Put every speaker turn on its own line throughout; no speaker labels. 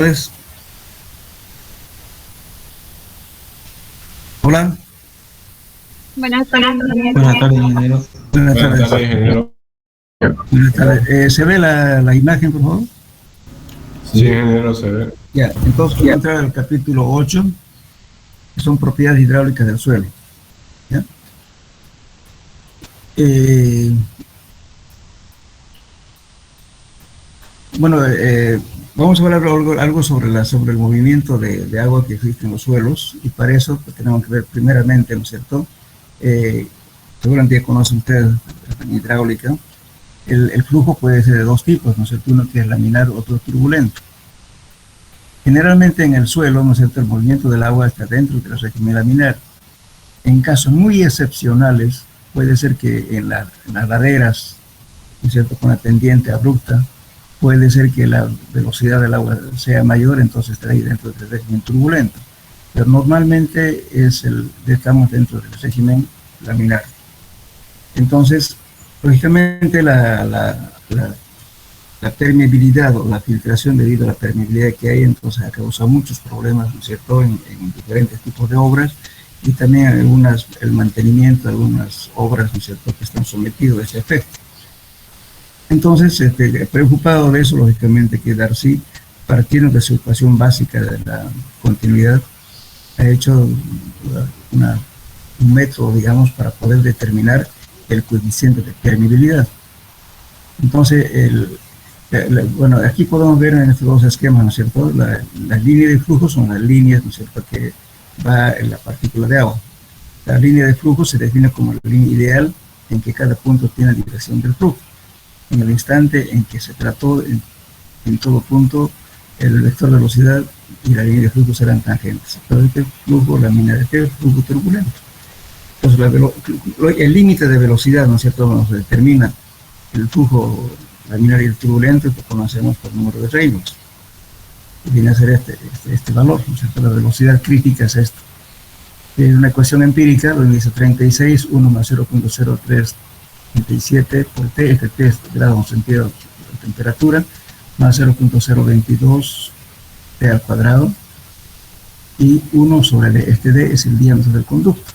Pues, hola,
Buenas tardes,
Buenas tardes, ingeniero.
buenas
Buenas
tardes.
tardes, ingeniero.
Buenas tardes. ¿Se ve la imagen, por favor?
Sí, ingeniero, se ve.
Ya, entonces vamos a entrar al capítulo 8, que son propiedades hidráulicas del suelo. ¿Ya? Eh, bueno, vamos a hablar algo sobre el movimiento de agua que existe en los suelos, y para eso pues, tenemos que ver primeramente, ¿no es cierto? Seguramente ya conocen ustedes la hidráulica. El flujo puede ser de dos tipos, ¿no es cierto? Uno que es laminar, otro turbulento. Generalmente en el suelo, ¿no es cierto?, el movimiento del agua está dentro del régimen laminar. En casos muy excepcionales, puede ser que en las laderas, ¿no es cierto?, con la pendiente abrupta, puede ser que la velocidad del agua sea mayor, entonces está ahí dentro del régimen turbulento. Pero normalmente estamos dentro del régimen laminar. Entonces, lógicamente la permeabilidad o la filtración debido a la permeabilidad que hay, entonces ha causado muchos problemas, ¿no es cierto?, en diferentes tipos de obras, y también el mantenimiento de algunas obras, ¿no es cierto?, que están sometidos a ese efecto. Entonces, preocupado de eso, lógicamente, que Darcy, partiendo de su ecuación básica de la continuidad, ha hecho un método, digamos, para poder determinar el coeficiente de permeabilidad. Entonces, bueno, aquí podemos ver en estos dos esquemas, ¿no es cierto? Las líneas de flujo son las líneas, ¿no es cierto?, que va en la partícula de agua. La línea de flujo se define como la línea ideal en que cada punto tiene la dirección del flujo. En el instante en que se trató, en todo punto, el vector de velocidad y la línea de flujo serán tangentes. Pero este flujo laminar, este flujo turbulento. Entonces, el límite de velocidad, ¿no es cierto?, nos determina el flujo laminar y el turbulento, que conocemos por número de Reynolds. Viene a ser este valor, ¿no es cierto? La velocidad crítica es esto. Es una ecuación empírica, lo dice 36, 1 más 0.0337 por T, este T es grado sentido de temperatura, más 0.022 T al cuadrado, y 1 sobre este D es el diámetro del conducto.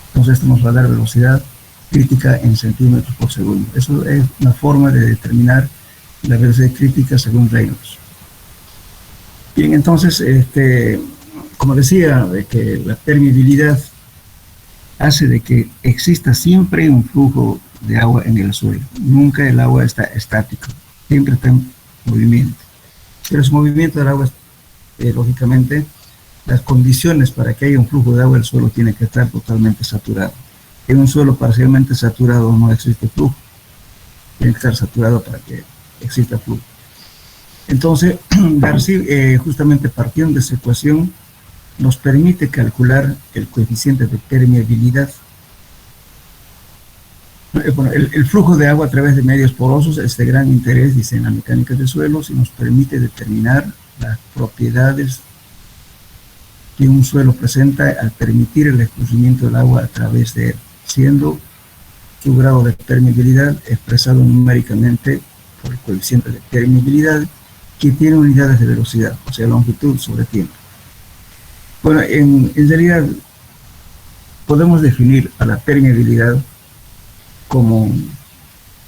Entonces esto nos va a dar velocidad crítica en centímetros por segundo. Eso es una forma de determinar la velocidad crítica según Reynolds. Bien, entonces, como decía, de que la permeabilidad hace de que exista siempre un flujo de agua en el suelo. Nunca el agua está estático, siempre está en movimiento. Pero ese movimiento del agua, lógicamente, las condiciones para que haya un flujo de agua, el suelo tiene que estar totalmente saturado. En un suelo parcialmente saturado no existe flujo. Tiene que estar saturado para que exista flujo. Entonces, Darcy, justamente partiendo de esa ecuación, nos permite calcular el coeficiente de permeabilidad. Bueno, el flujo de agua a través de medios porosos es de gran interés, dice, en la mecánica de suelos, y nos permite determinar las propiedades que un suelo presenta al permitir el escurrimiento del agua a través de él, siendo su grado de permeabilidad expresado numéricamente por el coeficiente de permeabilidad, que tiene unidades de velocidad, o sea, longitud sobre tiempo. Bueno, en realidad podemos definir a la permeabilidad como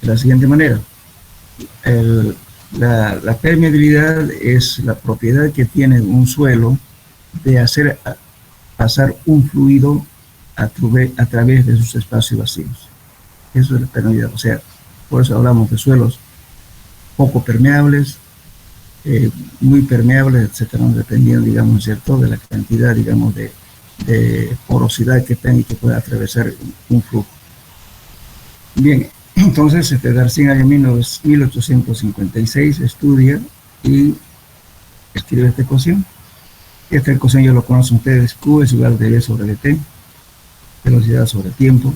de la siguiente manera. La permeabilidad es la propiedad que tiene un suelo de hacer pasar un fluido a través de sus espacios vacíos. Eso es la permeabilidad. O sea, por eso hablamos de suelos poco permeables, muy permeables, etcétera, dependiendo, digamos, ¿cierto?, de la cantidad, digamos, de porosidad que tenga y que pueda atravesar un flujo. Bien, entonces, Darcy en el año 1856 estudia y escribe esta ecuación. Esta ecuación ya lo conocen ustedes, Q es igual a dV sobre dt, velocidad sobre tiempo,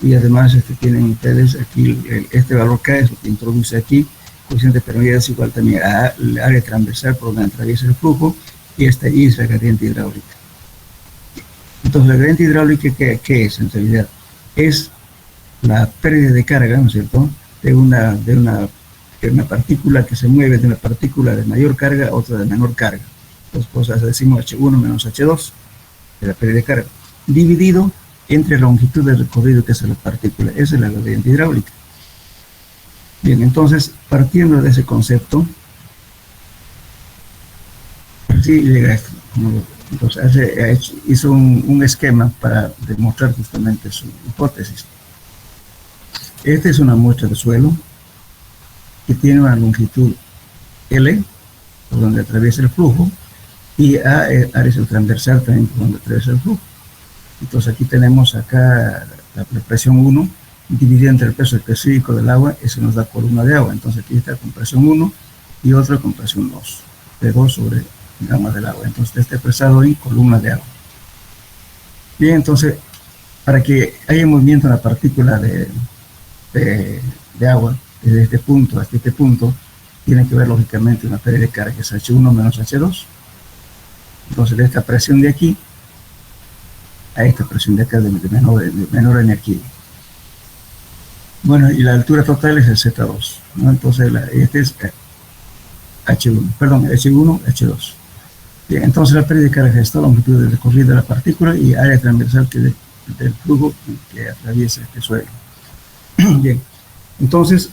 y además tienen ustedes aquí este valor K, es lo que introduce aquí. Coeficiente de permeabilidad es igual también a la área transversal por donde atraviesa el flujo, y esta I es la gradiente hidráulica. Entonces, la gradiente hidráulica, ¿qué es en realidad? Es la pérdida de carga, ¿no es cierto?, de una una partícula que se mueve de una partícula de mayor carga a otra de menor carga. Entonces, pues decimos H1 menos H2, de la pérdida de carga, dividido entre la longitud de recorrido que hace la partícula. Esa es la gradiente hidráulica. Bien, entonces, partiendo de ese concepto, sí llega esto. Entonces, hizo un esquema para demostrar justamente su hipótesis. Esta es una muestra de suelo que tiene una longitud L, por donde atraviesa el flujo, y A es el transversal también por donde atraviesa el flujo. Entonces aquí tenemos acá la presión 1, dividida entre el peso específico del agua, eso nos da columna de agua. Entonces aquí está con presión 1 y otra con presión 2, P2 sobre gamma del agua. Entonces está expresado en columna de agua. Bien, entonces, para que haya movimiento en la partícula de agua, desde este punto hasta este punto, tiene que haber lógicamente una pérdida de carga, que es H1 menos H2. Entonces de esta presión de aquí a esta presión de acá de menor energía. Bueno, y la altura total es el Z2, ¿no? Entonces este es H1, H2. Bien, entonces la pérdida de carga es la longitud de recorrido de la partícula y área transversal del flujo que atraviesa este suelo. Bien, entonces,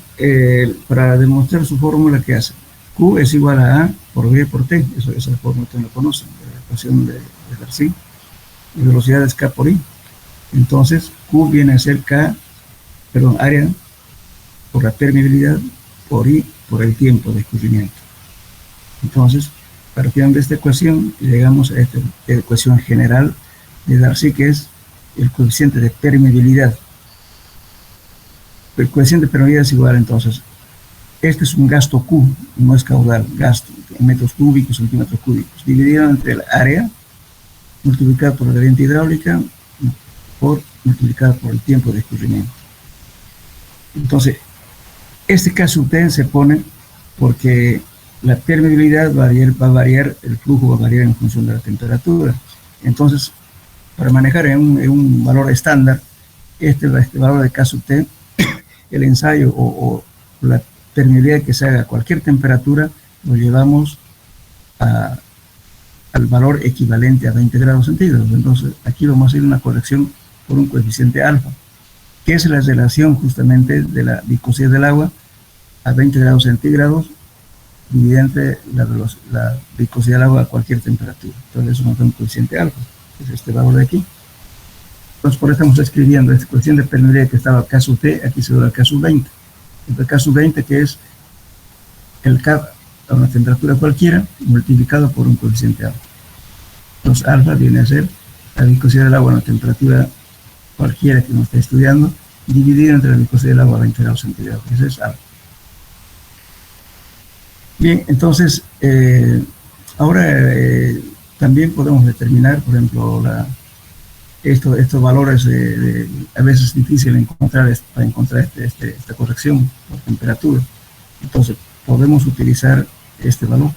para demostrar su fórmula, ¿qué hace? Q es igual a por V por T, esa fórmula ustedes lo conocen, de la ecuación de Darcy, y velocidad es K por I. Entonces, Q viene a ser área por la permeabilidad por I por el tiempo de escurrimiento. Entonces, partiendo de esta ecuación, llegamos a esta ecuación general de Darcy, que es el coeficiente de permeabilidad. El coeficiente de permeabilidad es igual, entonces, este es un gasto Q, no es caudal, gasto en metros cúbicos, centímetros cúbicos, dividido entre el área, multiplicado por la gradiente hidráulica, multiplicado por el tiempo de escurrimiento. Entonces, este caso T se pone porque la permeabilidad va a variar, el flujo va a variar en función de la temperatura. Entonces, para manejar en un valor estándar, este valor de caso T, el ensayo o la permeabilidad que se haga a cualquier temperatura, lo llevamos al valor equivalente a 20 grados centígrados. Entonces, aquí vamos a hacer una corrección por un coeficiente alfa, que es la relación justamente de la viscosidad del agua a 20 grados centígrados dividida entre la viscosidad del agua a cualquier temperatura. Entonces, eso nos da un coeficiente alfa, que es este valor de aquí. Entonces, por eso estamos escribiendo este coeficiente de permeabilidad que estaba caso T, aquí se da el caso 20. El caso 20, que es el K a una temperatura cualquiera, multiplicado por un coeficiente alfa. Entonces, alfa viene a ser la viscosidad del agua a una temperatura cualquiera que uno esté estudiando, dividido entre la viscosidad del agua a 20 grados centígrados. Ese es alfa. Bien, entonces, ahora también podemos determinar, por ejemplo, estos valores a veces es difícil encontrar para encontrar esta corrección por temperatura. Entonces, podemos utilizar este valor.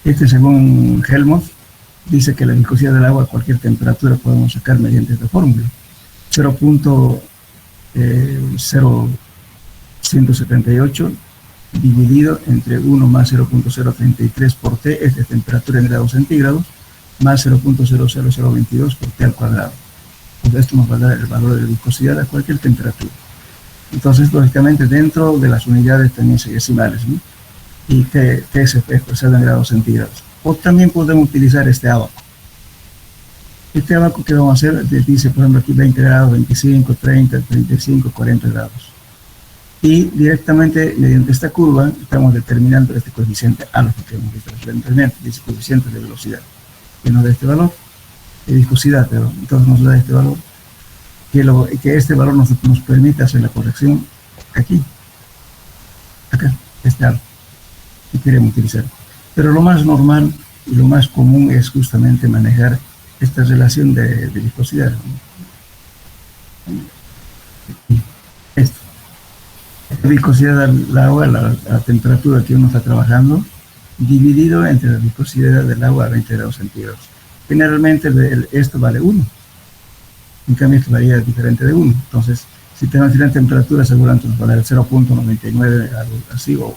Según Helmholtz, dice que la viscosidad del agua a cualquier temperatura podemos sacar mediante esta fórmula. 0.0178 dividido entre 1 más 0.033 por T, es de temperatura en grados centígrados, más 0.00022 por T al cuadrado. Entonces esto nos va a dar el valor de la viscosidad a cualquier temperatura. Entonces, lógicamente, dentro de las unidades también se decimales, ¿no? Y T se expresado en grados centígrados. O también podemos utilizar este abaco. Este abaco que vamos a hacer, dice, por ejemplo, aquí 20 grados, 25, 30, 35, 40 grados. Y directamente, mediante esta curva, estamos determinando este coeficiente alfa que hemos visto anteriormente, dice coeficiente de velocidad, que nos da este valor, de viscosidad, pero entonces nos da este valor, que este valor nos permite hacer la corrección aquí, acá, este alfa, que queremos utilizar. Pero lo más normal y lo más común es justamente manejar esta relación de viscosidad, ¿no? Esto. La viscosidad del agua, la temperatura que uno está trabajando, dividido entre la viscosidad del agua a 20 grados centígrados. Generalmente esto vale 1. En cambio, esto varía diferente de 1. Entonces, Si tenemos diferentes temperaturas, seguramente nos va a dar el 0.99, algo así, o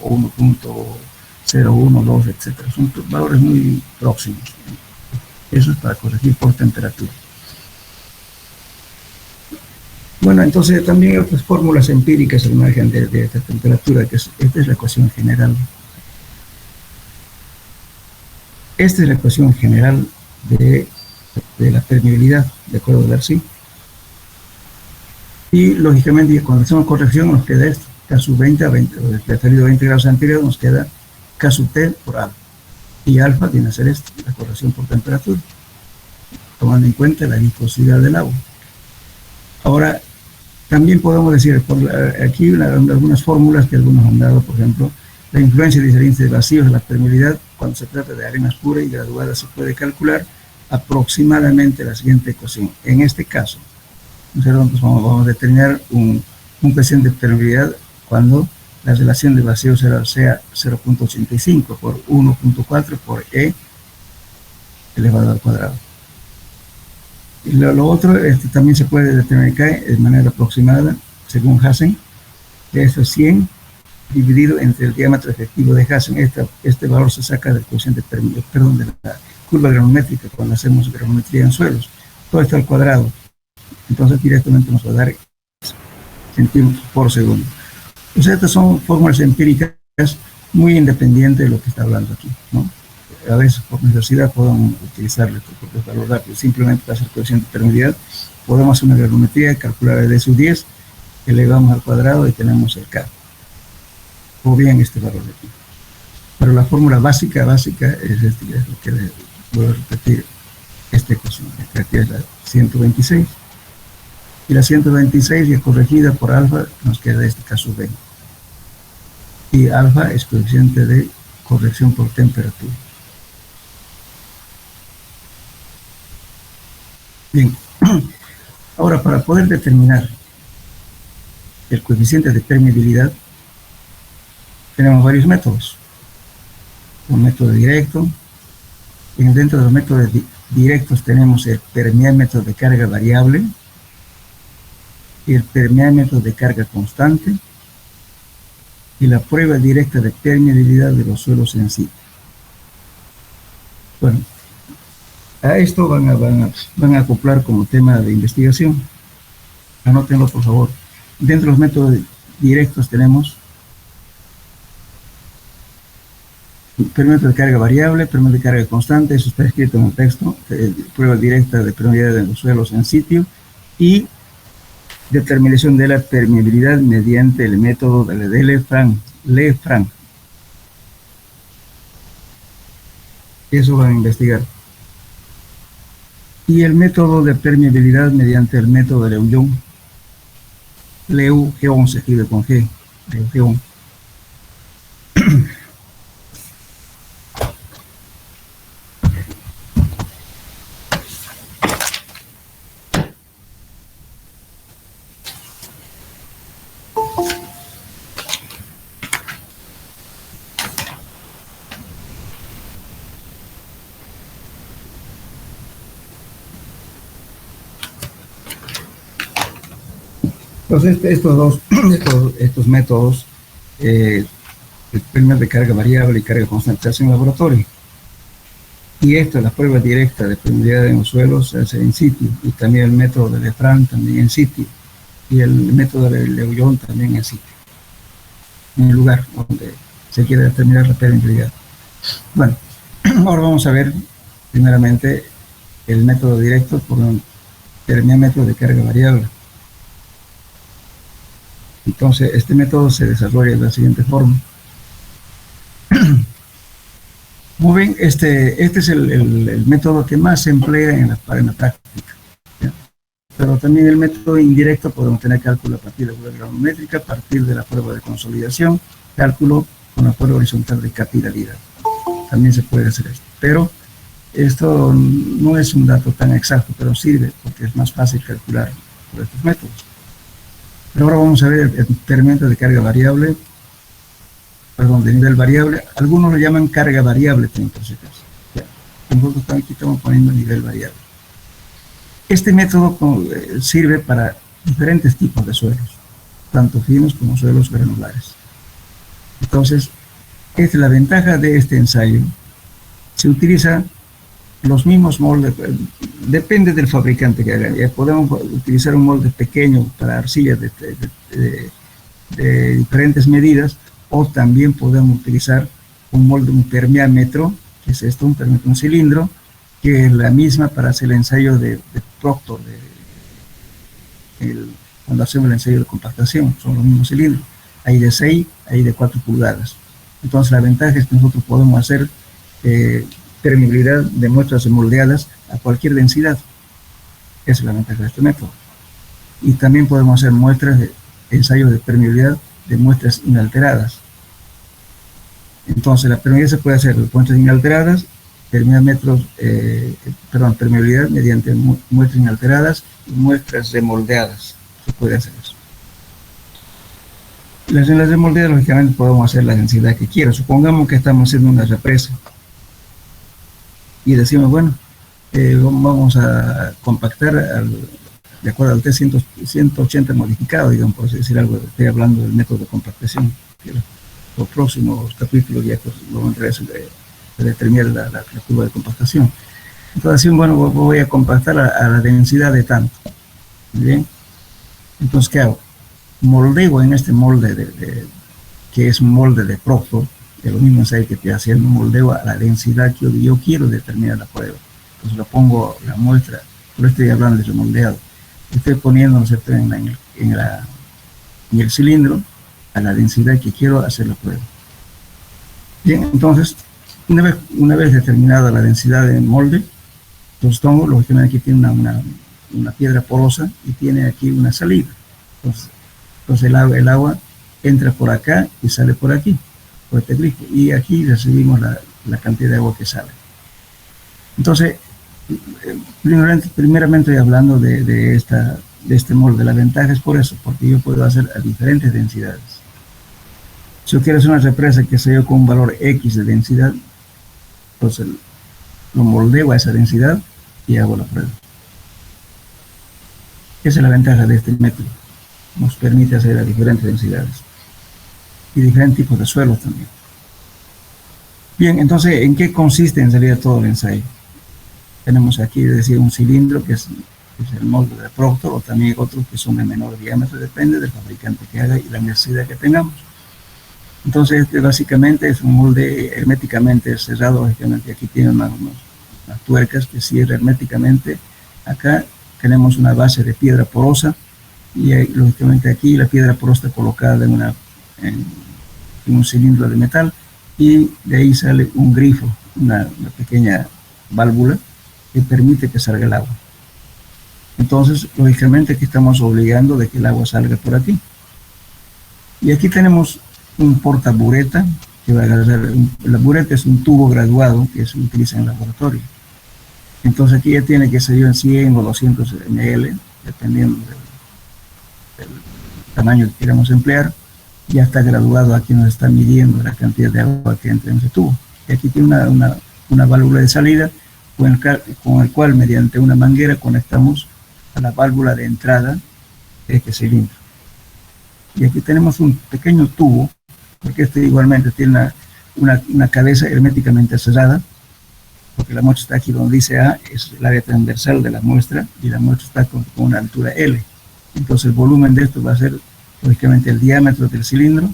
1.01, 2, etcétera. Son valores muy próximos. Eso es para corregir por temperatura. Bueno, entonces también hay otras fórmulas empíricas al margen de esta temperatura, que esta es la ecuación general. Esta es la ecuación general de la permeabilidad, de acuerdo a Darcy. Y lógicamente cuando hacemos corrección nos queda esto, K sub 20 a 20, referido a 20 grados centígrados nos queda K sub T por alfa. Y alfa viene a ser esto, la corrección por temperatura, tomando en cuenta la viscosidad del agua. Ahora, también podemos decir, aquí algunas fórmulas que algunos han dado, por ejemplo, la influencia de diferentes de vacíos de la permeabilidad, cuando se trata de arenas puras y graduadas, se puede calcular aproximadamente la siguiente ecuación. En este caso, nosotros vamos a determinar un coeficiente de permeabilidad cuando la relación de vacío sea 0.85 por 1.4 por E elevado al cuadrado. Y lo otro, también se puede determinar de manera aproximada, según Hassen, que esto es 100 dividido entre el diámetro efectivo de Hassen. Este valor se saca del coeficiente de la curva granulométrica cuando hacemos granulometría en suelos. Todo esto al cuadrado. Entonces directamente nos va a dar centímetros por segundo. Pues estas son fórmulas empíricas muy independientes de lo que está hablando aquí, ¿no? A veces por necesidad podemos utilizarlo porque es valor rápido. Simplemente para hacer coeficiente de permeabilidad podemos hacer una granulometría, calcular el D sub 10, elevamos al cuadrado y tenemos el K. O bien este valor de aquí. Pero la fórmula básica es lo que voy a repetir, esta ecuación, que aquí es la 126. Y la 126 ya corregida por alfa nos queda este K sub 20. Y alfa es coeficiente de corrección por temperatura. Bien, ahora para poder determinar el coeficiente de permeabilidad tenemos varios métodos. Un método directo, y dentro de los métodos directos tenemos el permeámetro de carga variable y el permeámetro de carga constante y la prueba directa de permeabilidad de los suelos en sí. Bueno, a esto van a acoplar como tema de investigación. Anótenlo, por favor. Dentro de los métodos directos tenemos permeámetro de carga variable, permeámetro de carga constante, eso está escrito en el texto, prueba directa de permeabilidad de los suelos en sitio y determinación de la permeabilidad mediante el método de Lefranc. Eso van a investigar. Y el método de permeabilidad mediante el método de Leu-Geon. Leu-Geon se escribe con G. Leu-Geon. Entonces, estos métodos, el permeámetro de carga variable y carga constante, se hacen en laboratorio. Y esto, la prueba directa de permeabilidad en los suelos, se hace en sitio. Y también el método de Lefranc también en sitio. Y el método de Leu-Geon también en sitio. En el lugar donde se quiere determinar la permeabilidad. Bueno, ahora vamos a ver primeramente el método directo por un permeámetro de carga variable. Entonces, este método se desarrolla de la siguiente forma. Muy bien, este es el método que más se emplea en la práctica, ¿ya? Pero también el método indirecto podemos tener cálculo a partir de la prueba granulométrica, a partir de la prueba de consolidación, cálculo con la prueba horizontal de capilaridad. También se puede hacer esto. Pero esto no es un dato tan exacto, pero sirve porque es más fácil calcular por estos métodos. Pero ahora vamos a ver el permeámetro de carga variable, perdón, de nivel variable. Algunos lo llaman carga variable, por si acaso. Nosotros aquí estamos poniendo nivel variable. Este método sirve para diferentes tipos de suelos. tanto finos como suelos granulares. Entonces, esta es la ventaja de este ensayo. Se utiliza los mismos moldes, depende del fabricante que haga. Ya podemos utilizar un molde pequeño para arcillas de diferentes medidas, o también podemos utilizar un molde, un permeámetro, que es esto, un cilindro, que es la misma para hacer el ensayo de Proctor, cuando hacemos el ensayo de compactación, son los mismos cilindros. Hay de 6, hay de 4 pulgadas. Entonces la ventaja es que nosotros podemos hacer permeabilidad de muestras moldeadas a cualquier densidad. Esa es la ventaja de este método. Y también podemos hacer muestras de ensayos de permeabilidad de muestras inalteradas. Entonces la permeabilidad se puede hacer de muestras inalteradas, permeabilidad mediante muestras inalteradas y muestras remoldeadas. Se puede hacer eso. Las remoldeadas, lógicamente, podemos hacer la densidad que quiera. Supongamos que estamos haciendo una represa y decimos, bueno, vamos a compactar de acuerdo al T180 modificado, digamos, por decir algo. Estoy hablando del método de compactación, que los próximos capítulos ya vamos a determinar la curva de compactación. Entonces, bueno, voy a compactar a la densidad de tanto. Bien, entonces, ¿qué hago? Moldeo en este molde que es un molde de Proctor, de lo mismo ensayos que estoy haciendo, moldeo a la densidad que yo quiero determinar la prueba. Entonces lo pongo la muestra, por esto estoy hablando de remoldeado. Estoy poniendo, ¿no es cierto?, en el cilindro a la densidad que quiero hacer la prueba. Bien, entonces, una vez determinada la densidad del molde, entonces tomo, lógicamente aquí tiene una piedra porosa y tiene aquí una salida. Entonces el agua entra por acá y sale por aquí, por este grifo, y aquí recibimos la cantidad de agua que sale. Entonces, primeramente estoy hablando de este molde. La ventaja es por eso, porque yo puedo hacer a diferentes densidades. Si yo quiero hacer una represa que sea con un valor X de densidad, entonces lo moldeo a esa densidad y hago la prueba. Esa es la ventaja de este método. Nos permite hacer a diferentes densidades y diferentes tipos de suelos también. Bien, entonces, ¿en qué consiste en realidad todo el ensayo? Tenemos aquí, decir, un cilindro que es el molde de Proctor, o también otros que son de menor diámetro, depende del fabricante que haga y la necesidad que tengamos. Entonces, básicamente es un molde herméticamente cerrado. Aquí tiene unas tuercas que cierran herméticamente. Acá tenemos una base de piedra porosa, y lógicamente aquí la piedra porosa está colocada en un cilindro de metal, y de ahí sale un grifo, una pequeña válvula que permite que salga el agua. Entonces, lógicamente aquí estamos obligando de que el agua salga por aquí. Y aquí tenemos un portabureta, que va a agarrar, la bureta es un tubo graduado que se utiliza en el laboratorio. Entonces aquí ya tiene que salir en 100 o 200 ml, dependiendo del tamaño que queramos emplear. Ya está graduado, aquí nos está midiendo la cantidad de agua que entra en ese tubo. Y aquí tiene una válvula de salida con el cual mediante una manguera conectamos a la válvula de entrada de este cilindro. Y aquí tenemos un pequeño tubo, porque este igualmente tiene una cabeza herméticamente cerrada, porque la muestra está aquí donde dice A, es el área transversal de la muestra, y la muestra está con una altura L. Entonces el volumen de esto va a ser lógicamente el diámetro del cilindro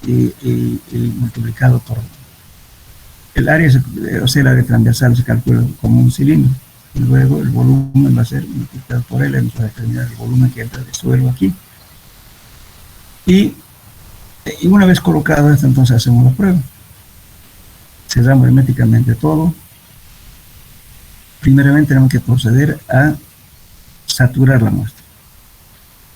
y multiplicado por el área, o sea, el área transversal se calcula como un cilindro, y luego el volumen va a ser multiplicado por L, para determinar el volumen que entra de suelo aquí. Y una vez colocado esto, entonces hacemos la prueba. Cerramos herméticamente todo. Primeramente tenemos que proceder a saturar la muestra.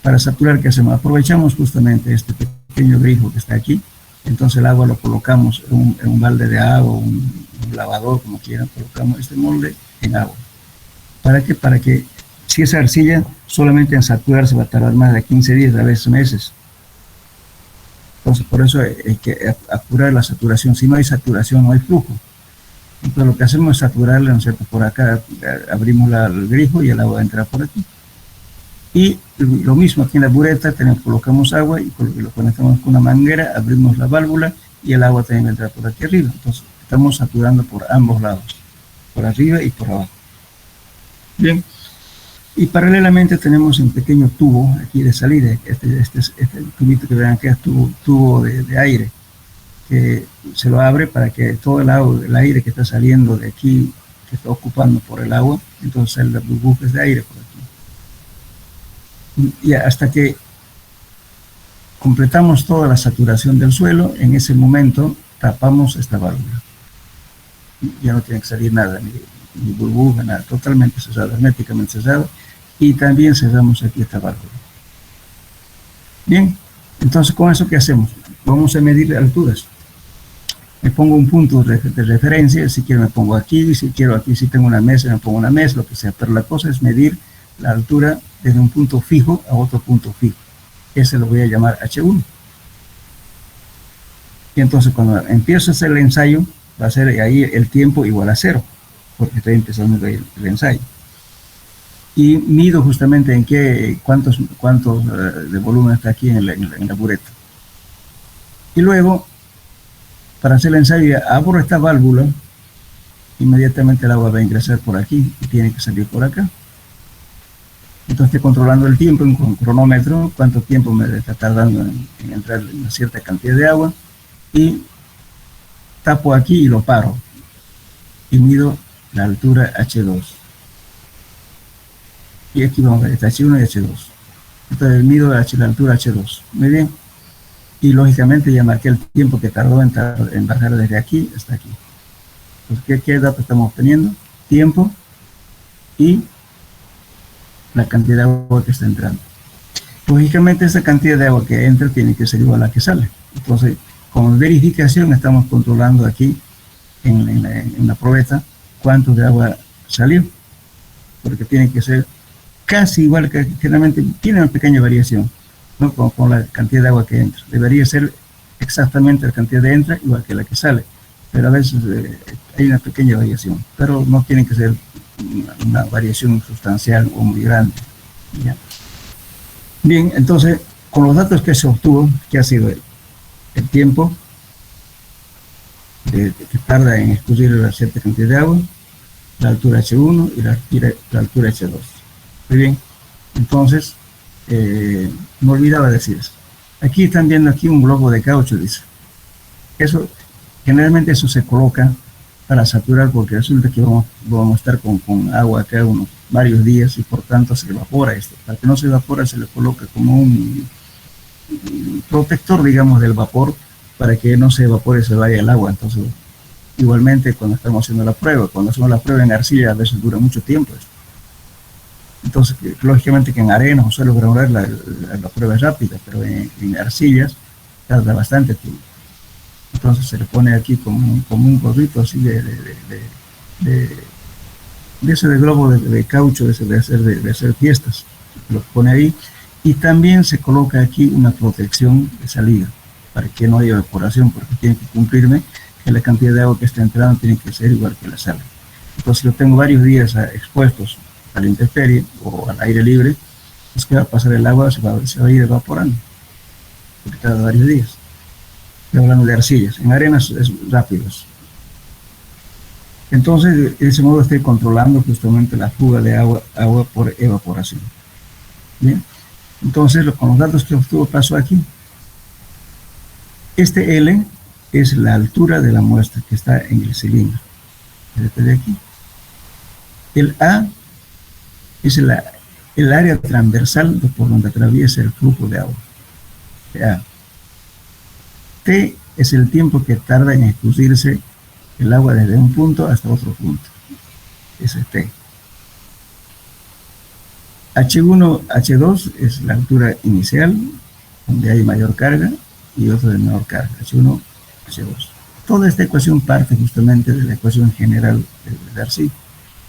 Para saturar, ¿qué hacemos? Aprovechamos justamente este pequeño grifo que está aquí. Entonces el agua lo colocamos en un balde de agua, un lavador, como quieran, colocamos este molde en agua. ¿Para qué? Para que si esa arcilla solamente en saturarse va a tardar más de 15 días, a veces meses. Entonces por eso hay que apurar la saturación. Si no hay saturación, no hay flujo. Entonces lo que hacemos es saturarla, ¿no es cierto? Por acá abrimos el grifo y el agua entra por aquí. Y lo mismo aquí en la bureta, colocamos agua y lo conectamos con una manguera, abrimos la válvula y el agua también entra por aquí arriba. Entonces estamos saturando por ambos lados, por arriba y por abajo. Bien, y paralelamente tenemos un pequeño tubo aquí de salida, este tubito que vean que es tubo de aire, que se lo abre para que todo el aire que está saliendo de aquí, que está ocupando por el agua, entonces salen las burbujas de aire por aquí. Y hasta que completamos toda la saturación del suelo, en ese momento tapamos esta válvula. Ya no tiene que salir nada, ni burbuja, nada, totalmente cerrado, herméticamente cerrado, y también cerramos aquí esta válvula. Bien, entonces con eso, ¿qué hacemos? Vamos a medir alturas. Me pongo un punto de referencia, si quiero me pongo aquí, si quiero aquí, si tengo una mesa, me pongo una mesa, lo que sea, pero la cosa es medir la altura desde un punto fijo a otro punto fijo. Ese lo voy a llamar H1. Y entonces cuando empiezo a hacer el ensayo, va a ser ahí el tiempo igual a 0, porque estoy empezando el ensayo. Y mido justamente en cuántos de volumen está aquí en la bureta. Y luego, para hacer el ensayo, abro esta válvula, inmediatamente el agua va a ingresar por aquí y tiene que salir por acá. Entonces estoy controlando el tiempo con cronómetro, cuánto tiempo me está tardando en entrar una cierta cantidad de agua, y tapo aquí y lo paro. Y mido la altura H2. Y aquí vamos a ver, H1 y H2. Entonces mido la altura H2. Muy bien. Y lógicamente ya marqué el tiempo que tardó en bajar desde aquí hasta aquí. Entonces, ¿qué datos estamos obteniendo? Tiempo y la cantidad de agua que está entrando. Lógicamente esa cantidad de agua que entra tiene que ser igual a la que sale. Entonces, con verificación estamos controlando aquí en la probeta cuánto de agua salió, porque tiene que ser casi igual, que generalmente tiene una pequeña variación, ¿no? con la cantidad de agua que entra. Debería ser exactamente la cantidad de entra igual que la que sale, pero a veces hay una pequeña variación, pero no tiene que ser una variación sustancial o muy grande. ¿Ya? Bien, entonces, con los datos que se obtuvo, que ha sido el tiempo que tarda en escurrir una cierta cantidad de agua, la altura H1 y la altura H2. Muy bien, entonces, me olvidaba decir eso. Aquí están viendo aquí un globo de caucho, dice. Eso, generalmente eso se coloca para saturar, porque resulta que vamos a estar con agua acá varios días y por tanto se evapora esto. Para que no se evapora se le coloca como un protector, digamos, del vapor, para que no se evapore y se vaya el agua. Entonces, igualmente cuando estamos haciendo la prueba, cuando hacemos la prueba en arcilla a veces dura mucho tiempo esto. Entonces, lógicamente que en arenas o suelo granular la prueba es rápida, pero en arcillas tarda bastante tiempo. Entonces se le pone aquí como un gorrito así de ese de globo de caucho, de hacer fiestas. Lo pone ahí. Y también se coloca aquí una protección de salida, para que no haya evaporación, porque tiene que cumplirme que la cantidad de agua que está entrando tiene que ser igual que la sal. Entonces, si lo tengo varios días expuestos a la intemperie o al aire libre, es que va a pasar el agua, se va a ir evaporando, porque cada varios días. Estoy hablando de arcillas, en arenas es rápido. Entonces, de ese modo estoy controlando justamente la fuga de agua por evaporación. Bien, entonces con los datos que obtuvo pasó aquí. Este L es la altura de la muestra que está en el cilindro. Este de aquí. El A es el área transversal por donde atraviesa el flujo de agua. A. T es el tiempo que tarda en escurrirse el agua desde un punto hasta otro punto. Ese es T. H1, H2 es la altura inicial, donde hay mayor carga, y otro de menor carga, H1, H2. Toda esta ecuación parte justamente de la ecuación general de Darcy.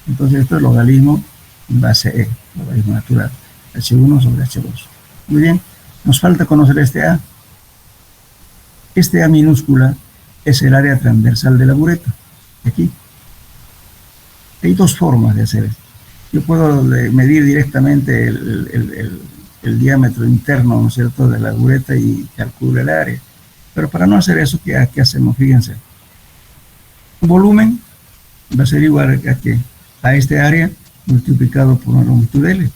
Entonces esto es logaritmo base E, logaritmo natural, H1 sobre H2. Muy bien, nos falta conocer este A. Este A minúscula es el área transversal de la bureta, aquí. Hay dos formas de hacer esto. Yo puedo medir directamente el diámetro interno, ¿no es cierto?, de la bureta y calculo el área. Pero para no hacer eso, ¿qué hacemos? Fíjense. Volumen va a ser igual a este área multiplicado por una longitud L.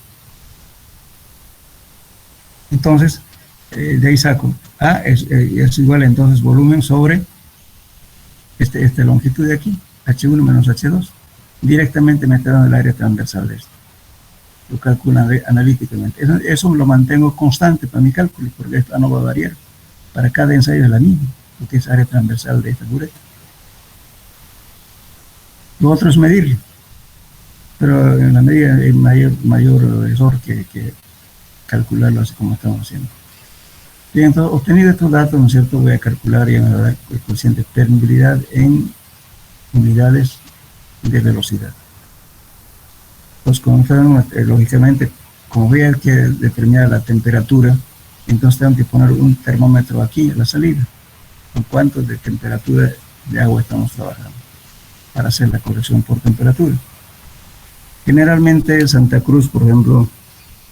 Entonces, de ahí saco A es igual entonces volumen sobre esta longitud de aquí, H1 menos H2. Directamente me quedo en el área transversal de esto. Lo calculo analíticamente. Eso lo mantengo constante para mi cálculo, porque esto no va a variar. Para cada ensayo es la misma, porque es área transversal de esta bureta. Lo otro es medirlo, pero en la medida hay mayor error que calcularlo así como estamos haciendo. Bien, entonces, obtenido estos datos, ¿no es cierto?, voy a calcular y a dar el coeficiente de permeabilidad en unidades de velocidad. Pues como saben, lógicamente, como voy a que determinar la temperatura, entonces tengo que poner un termómetro aquí en la salida, con cuánto de temperatura de agua estamos trabajando, para hacer la corrección por temperatura. Generalmente en Santa Cruz, por ejemplo,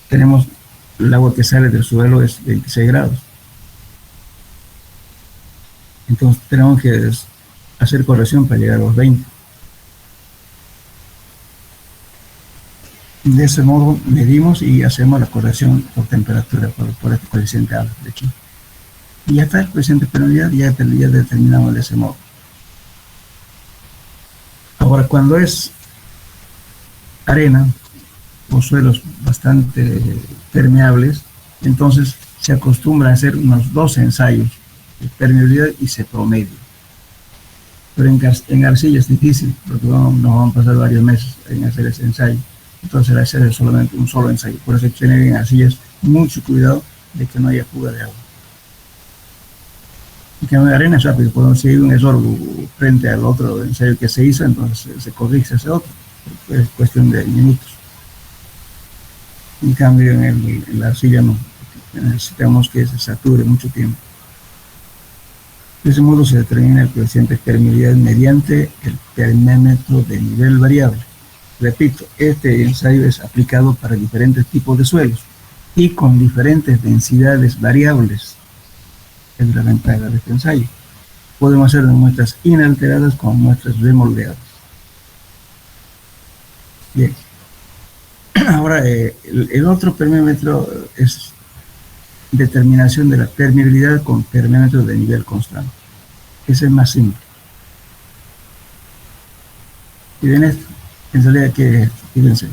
tenemos el agua que sale del suelo es 26 grados. Entonces tenemos que hacer corrección para llegar a los 20. De ese modo medimos y hacemos la corrección por temperatura, por este coeficiente alfa de aquí. Y ya está el coeficiente de permeabilidad, ya determinamos de ese modo. Ahora, cuando es arena o suelos bastante permeables, entonces se acostumbra a hacer unos 12 ensayos de permeabilidad y se promedia. Pero en arcilla es difícil, porque nos vamos a pasar varios meses en hacer ese ensayo. Entonces la hacer solamente un solo ensayo. Por eso hay que tener en arcillas mucho cuidado de que no haya fuga de agua. En cambio de arena es rápido, podemos seguir un error frente al otro ensayo que se hizo, entonces se corrige ese otro. Es cuestión de minutos. En cambio en la arcilla no, necesitamos que se sature mucho tiempo. De ese modo se determina el coeficiente de permeabilidad mediante el termómetro de nivel variable. Repito, este ensayo es aplicado para diferentes tipos de suelos y con diferentes densidades variables. Es la ventaja de este ensayo. Podemos hacer muestras inalteradas con muestras remoldeadas. Bien. Ahora, el otro permeómetro es determinación de la permeabilidad con termómetro de nivel constante. Ese es más simple. Y ven esto, en realidad que fíjense,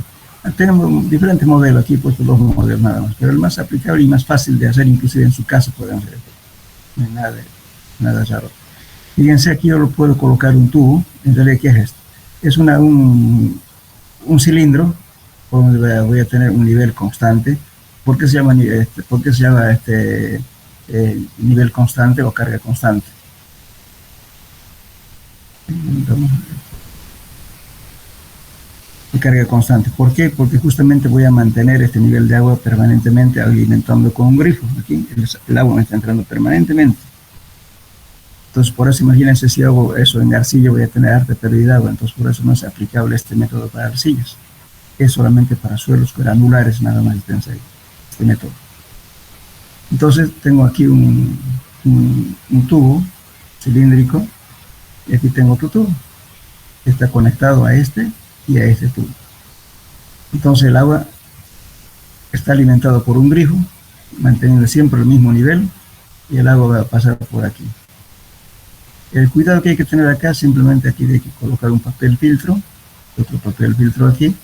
tenemos diferentes modelos aquí, puesto 2 modelos nada más, pero el más aplicable y más fácil de hacer, inclusive en su casa podemos hacer. No hay nada raro. Fíjense, aquí yo lo puedo colocar un tubo, en realidad ¿qué es esto? Es un cilindro donde voy a tener un nivel constante. ¿Por qué se llama nivel constante o carga constante? Carga constante. ¿Por qué? Porque justamente voy a mantener este nivel de agua permanentemente alimentando con un grifo. Aquí el agua me está entrando permanentemente. Entonces, por eso imagínense si hago eso en arcilla, voy a tener harta pérdida de agua. Entonces, por eso no es aplicable este método para arcillas. Es solamente para suelos granulares, nada más este método. Entonces, tengo aquí un tubo cilíndrico y aquí tengo otro tubo. Está conectado a este y a este tubo. Entonces el agua está alimentado por un grifo, manteniendo siempre el mismo nivel, y el agua va a pasar por aquí. El cuidado que hay que tener acá, simplemente aquí hay que colocar un papel filtro, otro papel filtro aquí,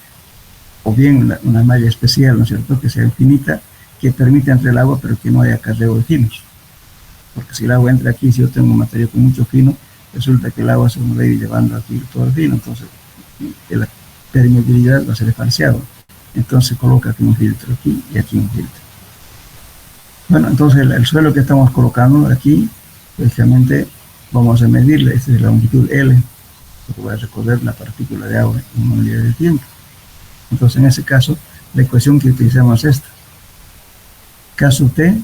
o bien una malla especial, ¿no es cierto?, que sea infinita, que permita entrar el agua, pero que no haya acarreo de finos. Porque si el agua entra aquí, si yo tengo un material con mucho fino, resulta que el agua se me va a ir llevando aquí todo el fino, entonces la permeabilidad va a ser falseado. Entonces se coloca aquí un filtro aquí y aquí un filtro. Bueno, entonces el suelo que estamos colocando aquí, lógicamente vamos a medirle, esta es la longitud L, porque voy a recorrer la partícula de agua en una unidad de tiempo. Entonces en ese caso, la ecuación que utilizamos es esta. Caso T,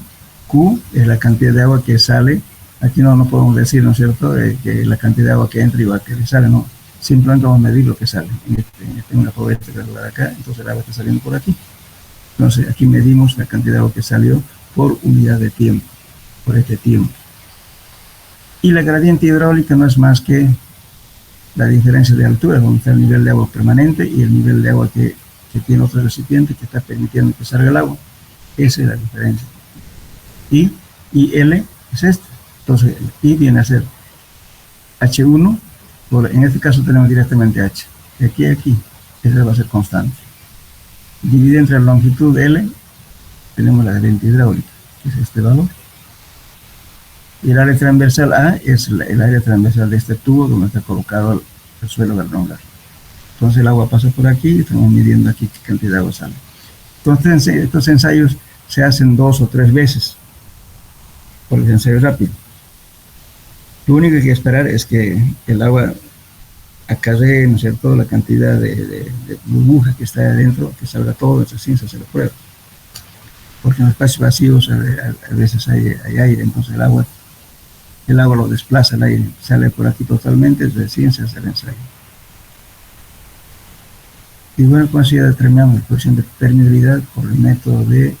Q es la cantidad de agua que sale. Aquí no podemos decir, ¿no es cierto?, que la cantidad de agua que entra igual que le sale, no. simplemente vamos a medir lo que sale. En una probeta graduada acá, entonces el agua está saliendo por aquí. Entonces aquí medimos la cantidad de agua que salió por unidad de tiempo, por este tiempo. Y la gradiente hidráulica no es más que la diferencia de altura, donde está el nivel de agua permanente y el nivel de agua que tiene otro recipiente que está permitiendo que salga el agua. Esa es la diferencia. Y L es este. Entonces, I viene a ser H1, en este caso tenemos directamente H. De aquí a aquí, esa va a ser constante. Divide entre la longitud L, tenemos la gradiente hidráulica, que es este valor. Y el área transversal A es el área transversal de este tubo donde está colocado el suelo granular. Entonces el agua pasa por aquí y estamos midiendo aquí qué cantidad de agua sale. Entonces estos ensayos se hacen 2 o 3 veces por el ensayo rápido. Lo único que hay que esperar es que el agua acarree, ¿no es cierto?, la cantidad de burbujas que está adentro, que salga todo, entonces sí se hace la prueba. Porque en los espacios vacíos a veces hay aire, entonces el agua lo desplaza el aire, sale por aquí totalmente, recién se hace el ensayo. Y bueno, con eso ya determinamos el coeficiente de permeabilidad por el método de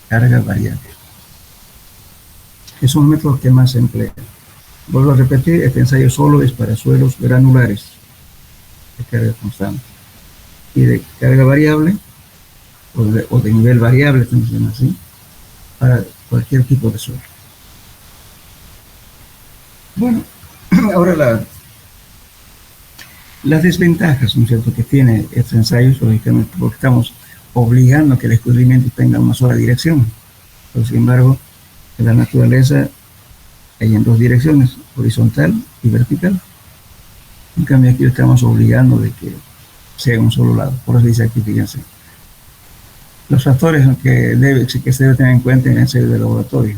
carga variable. Es un método que más se emplea. Vuelvo a repetir, este ensayo solo es para suelos granulares de carga constante. Y de carga variable, o de nivel variable, también así, para cualquier tipo de suelo. Bueno, ahora las desventajas, ¿no es cierto?, que tiene estos ensayos, lógicamente, porque estamos obligando a que el escurrimiento tenga una sola dirección. Pero, sin embargo, en la naturaleza hay en 2 direcciones, horizontal y vertical. En cambio, aquí estamos obligando de que sea un solo lado. Por eso dice aquí, fíjense, los factores que se debe tener en cuenta en el ensayo de laboratorio.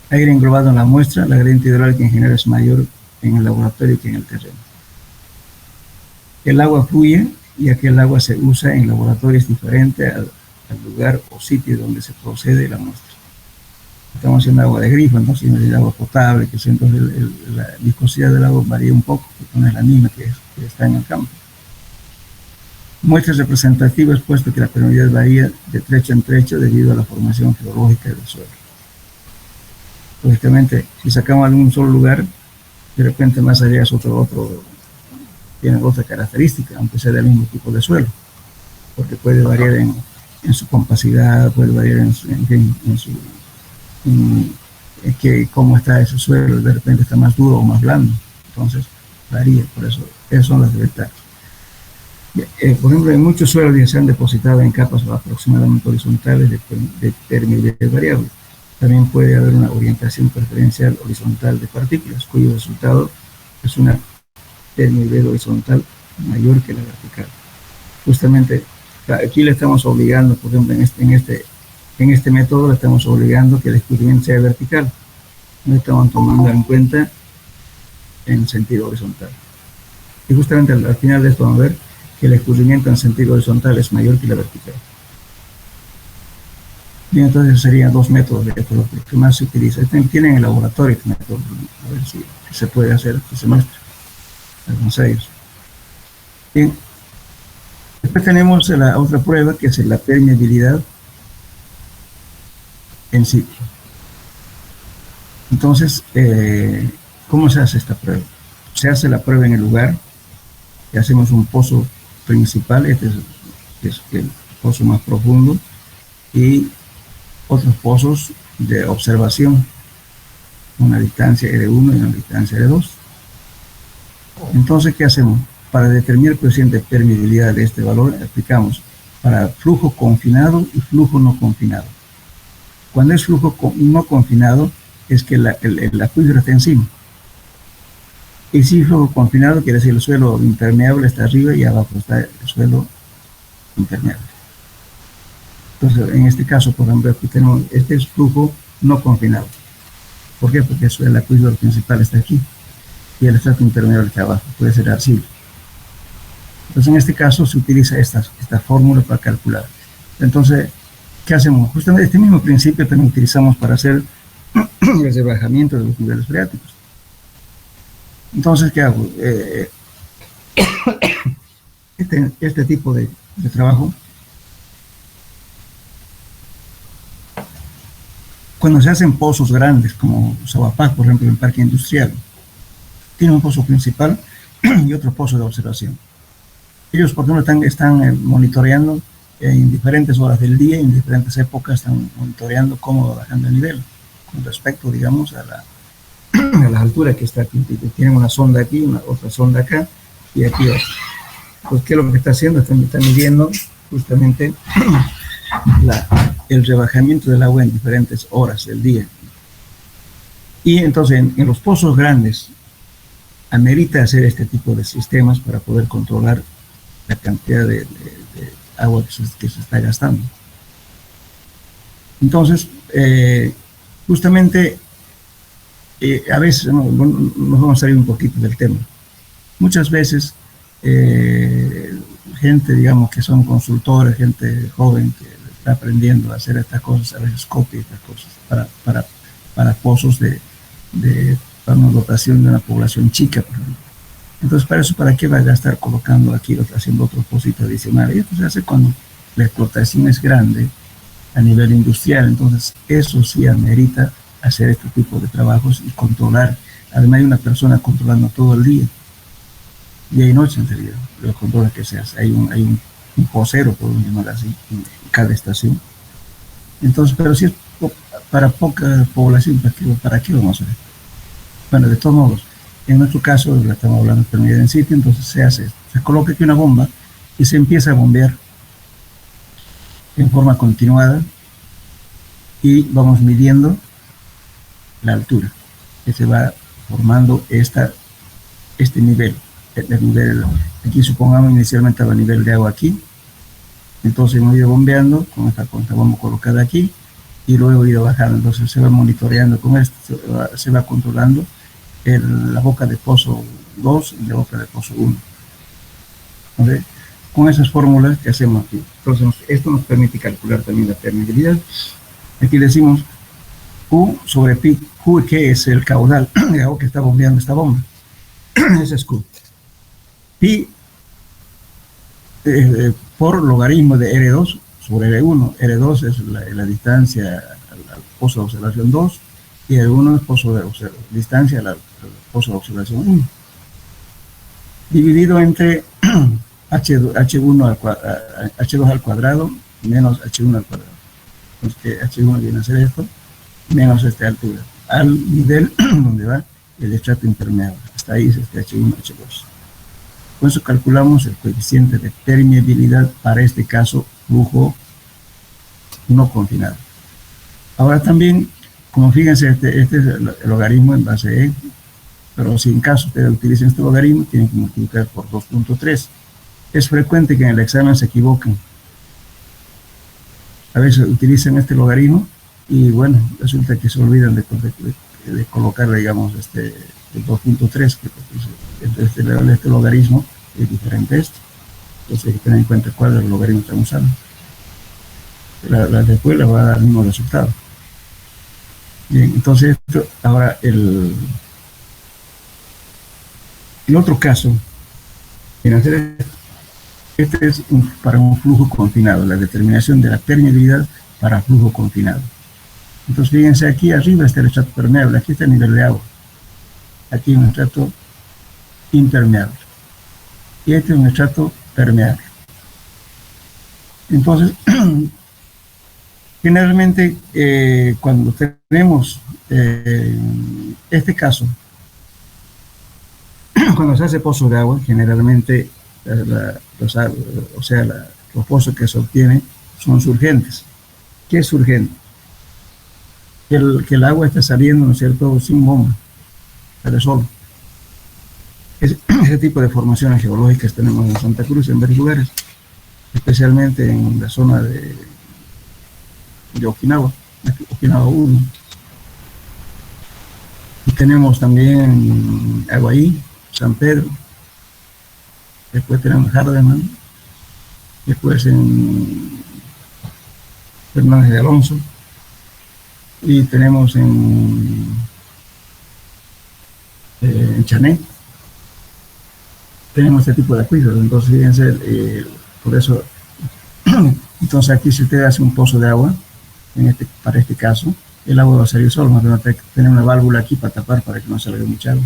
Aire englobado en la muestra, la gradiente hidráulica en general es mayor en el laboratorio que en el terreno. El agua fluye, ya que el agua se usa en laboratorios diferentes al lugar o sitio donde se procede la muestra. Estamos haciendo agua de grifo, entonces el agua potable, que entonces la viscosidad del agua varía un poco, porque no es la misma que está en el campo. Muestras representativas, puesto que la permeabilidad varía de trecho en trecho debido a la formación geológica del suelo. Lógicamente, si sacamos en un solo lugar, de repente más allá es tiene otra característica, aunque sea del mismo tipo de suelo, porque puede variar en su compacidad, puede variar en cómo está ese suelo, de repente está más duro o más blando, entonces varía, por eso, esas son las desventajas. Por ejemplo, en muchos suelos ya se han depositado en capas aproximadamente horizontales de permeabilidad variable. También puede haber una orientación preferencial horizontal de partículas, cuyo resultado es una permeabilidad horizontal mayor que la vertical. Justamente aquí le estamos obligando, por ejemplo, en este método le estamos obligando que el escurrimiento sea vertical. No estamos tomando en cuenta en sentido horizontal. Y justamente al final de esto vamos a ver que el escurrimiento en sentido horizontal es mayor que la vertical. Bien, entonces serían 2 métodos de esto, lo que más se utiliza. Tienen en el laboratorio este método, a ver si se puede hacer, que se muestra los ensayos. Bien. Después tenemos la otra prueba, que es la permeabilidad en sitio. Entonces, ¿cómo se hace esta prueba? Se hace la prueba en el lugar, y hacemos un pozo principal, este es el pozo más profundo, y otros pozos de observación, una distancia R1 y una distancia R2. Entonces, ¿qué hacemos? Para determinar el coeficiente de permeabilidad de este valor, aplicamos para flujo confinado y flujo no confinado. Cuando es flujo no confinado, es que el acuífero está encima. Y si flujo confinado, quiere decir el suelo impermeable está arriba y abajo está el suelo impermeable. Entonces, en este caso, por ejemplo, aquí tenemos, este es flujo no confinado. ¿Por qué? Porque el acuífero principal está aquí y el estrato impermeable está abajo, puede ser arcilla. Entonces, en este caso, se utiliza esta fórmula para calcular. Entonces, ¿qué hacemos? Justamente este mismo principio también utilizamos para hacer el rebajamiento de los niveles freáticos. Entonces, ¿qué hago? Este tipo de trabajo, cuando se hacen pozos grandes, como Sabapac, por ejemplo, en el parque industrial, tiene un pozo principal y otro pozo de observación. Ellos, por ejemplo, están monitoreando en diferentes horas del día, en diferentes épocas, están monitoreando cómo va bajando el nivel, con respecto, digamos, a la altura que está aquí. Tienen una sonda aquí, otra sonda acá, y aquí otra. Pues, ¿qué es lo que está haciendo? Está midiendo justamente el rebajamiento del agua en diferentes horas del día. Y entonces, en los pozos grandes, amerita hacer este tipo de sistemas para poder controlar la cantidad de agua que se está gastando. Entonces, justamente, a veces nos vamos a salir un poquito del tema. Muchas veces, gente, digamos, que son consultores, gente joven que está aprendiendo a hacer estas cosas, a veces copia estas cosas para pozos para una dotación de una población chica, por ejemplo. Entonces, ¿para qué va a gastar colocando aquí, haciendo otro pocito adicional? Y esto se hace cuando la explotación es grande a nivel industrial. Entonces, eso sí amerita hacer este tipo de trabajos y controlar. Además, hay una persona controlando todo el día, día y noche en realidad, los controles que se hace. Hay un vocero, podemos llamar así, en cada estación. Entonces, pero si es para poca población, ¿para qué vamos a hacer? Bueno, de todos modos, en nuestro caso, estamos hablando de permeabilidad en sitio, entonces se coloca aquí una bomba y se empieza a bombear en forma continuada y vamos midiendo la altura que se va formando este nivel. Aquí supongamos inicialmente estaba el nivel de agua aquí, entonces hemos ido bombeando con esta bomba colocada aquí y luego he ido bajando, entonces se va monitoreando con esto, se va controlando la boca de pozo 2 y la boca de pozo 1. ¿Okay? Con esas fórmulas que hacemos aquí. Entonces, esto nos permite calcular también la permeabilidad. Aquí decimos Q sobre pi. Q, que es el caudal de agua que está bombeando esta bomba. Ese es Q. Pi por logaritmo de R2 sobre R1. R2 es la distancia al pozo de observación 2 y R1 es distancia al pozo de observación 1. Dividido entre H2 al cuadrado menos H1 al cuadrado. Entonces, que H1 viene a ser esto, menos esta altura, al nivel donde va el estrato impermeable. Hasta ahí es este H1, H2. Con eso calculamos el coeficiente de permeabilidad para este caso flujo no confinado. Ahora también, como fíjense, este es el logaritmo en base E, pero si en caso ustedes utilicen este logaritmo, tienen que multiplicar por 2.3. Es frecuente que en el examen se equivoquen. A veces utilizan este logaritmo y bueno, resulta que se olvidan de colocar, digamos, el 2.3, que este logaritmo es diferente a este. Entonces hay que tener en cuenta cuál es el logaritmo que estamos usando. Después le va a dar el mismo resultado. Bien, entonces ahora el otro caso, en hacer este es para un flujo confinado, la determinación de la permeabilidad para flujo confinado. Entonces fíjense, aquí arriba está el estrato permeable, aquí está el nivel de agua, aquí hay un estrato impermeable y este es un estrato permeable. Entonces, generalmente cuando tenemos este caso, cuando se hace pozo de agua, generalmente los pozos que se obtienen son surgentes. ¿Qué es surgente? Que el agua está saliendo, ¿no es cierto?, sin bomba, sale solo. Ese tipo de formaciones geológicas tenemos en Santa Cruz, en varios lugares, especialmente en la zona de Okinawa, Okinawa 1. Y tenemos también Aguaí, San Pedro, después tenemos Hardeman, después en Fernández de Alonso, y tenemos en Chané, tenemos este tipo de acuíferos. Entonces, fíjense, por eso, entonces aquí si usted hace un pozo de agua, para este caso, el agua va a salir solo, no va a tener una válvula aquí para tapar para que no salga mucha agua.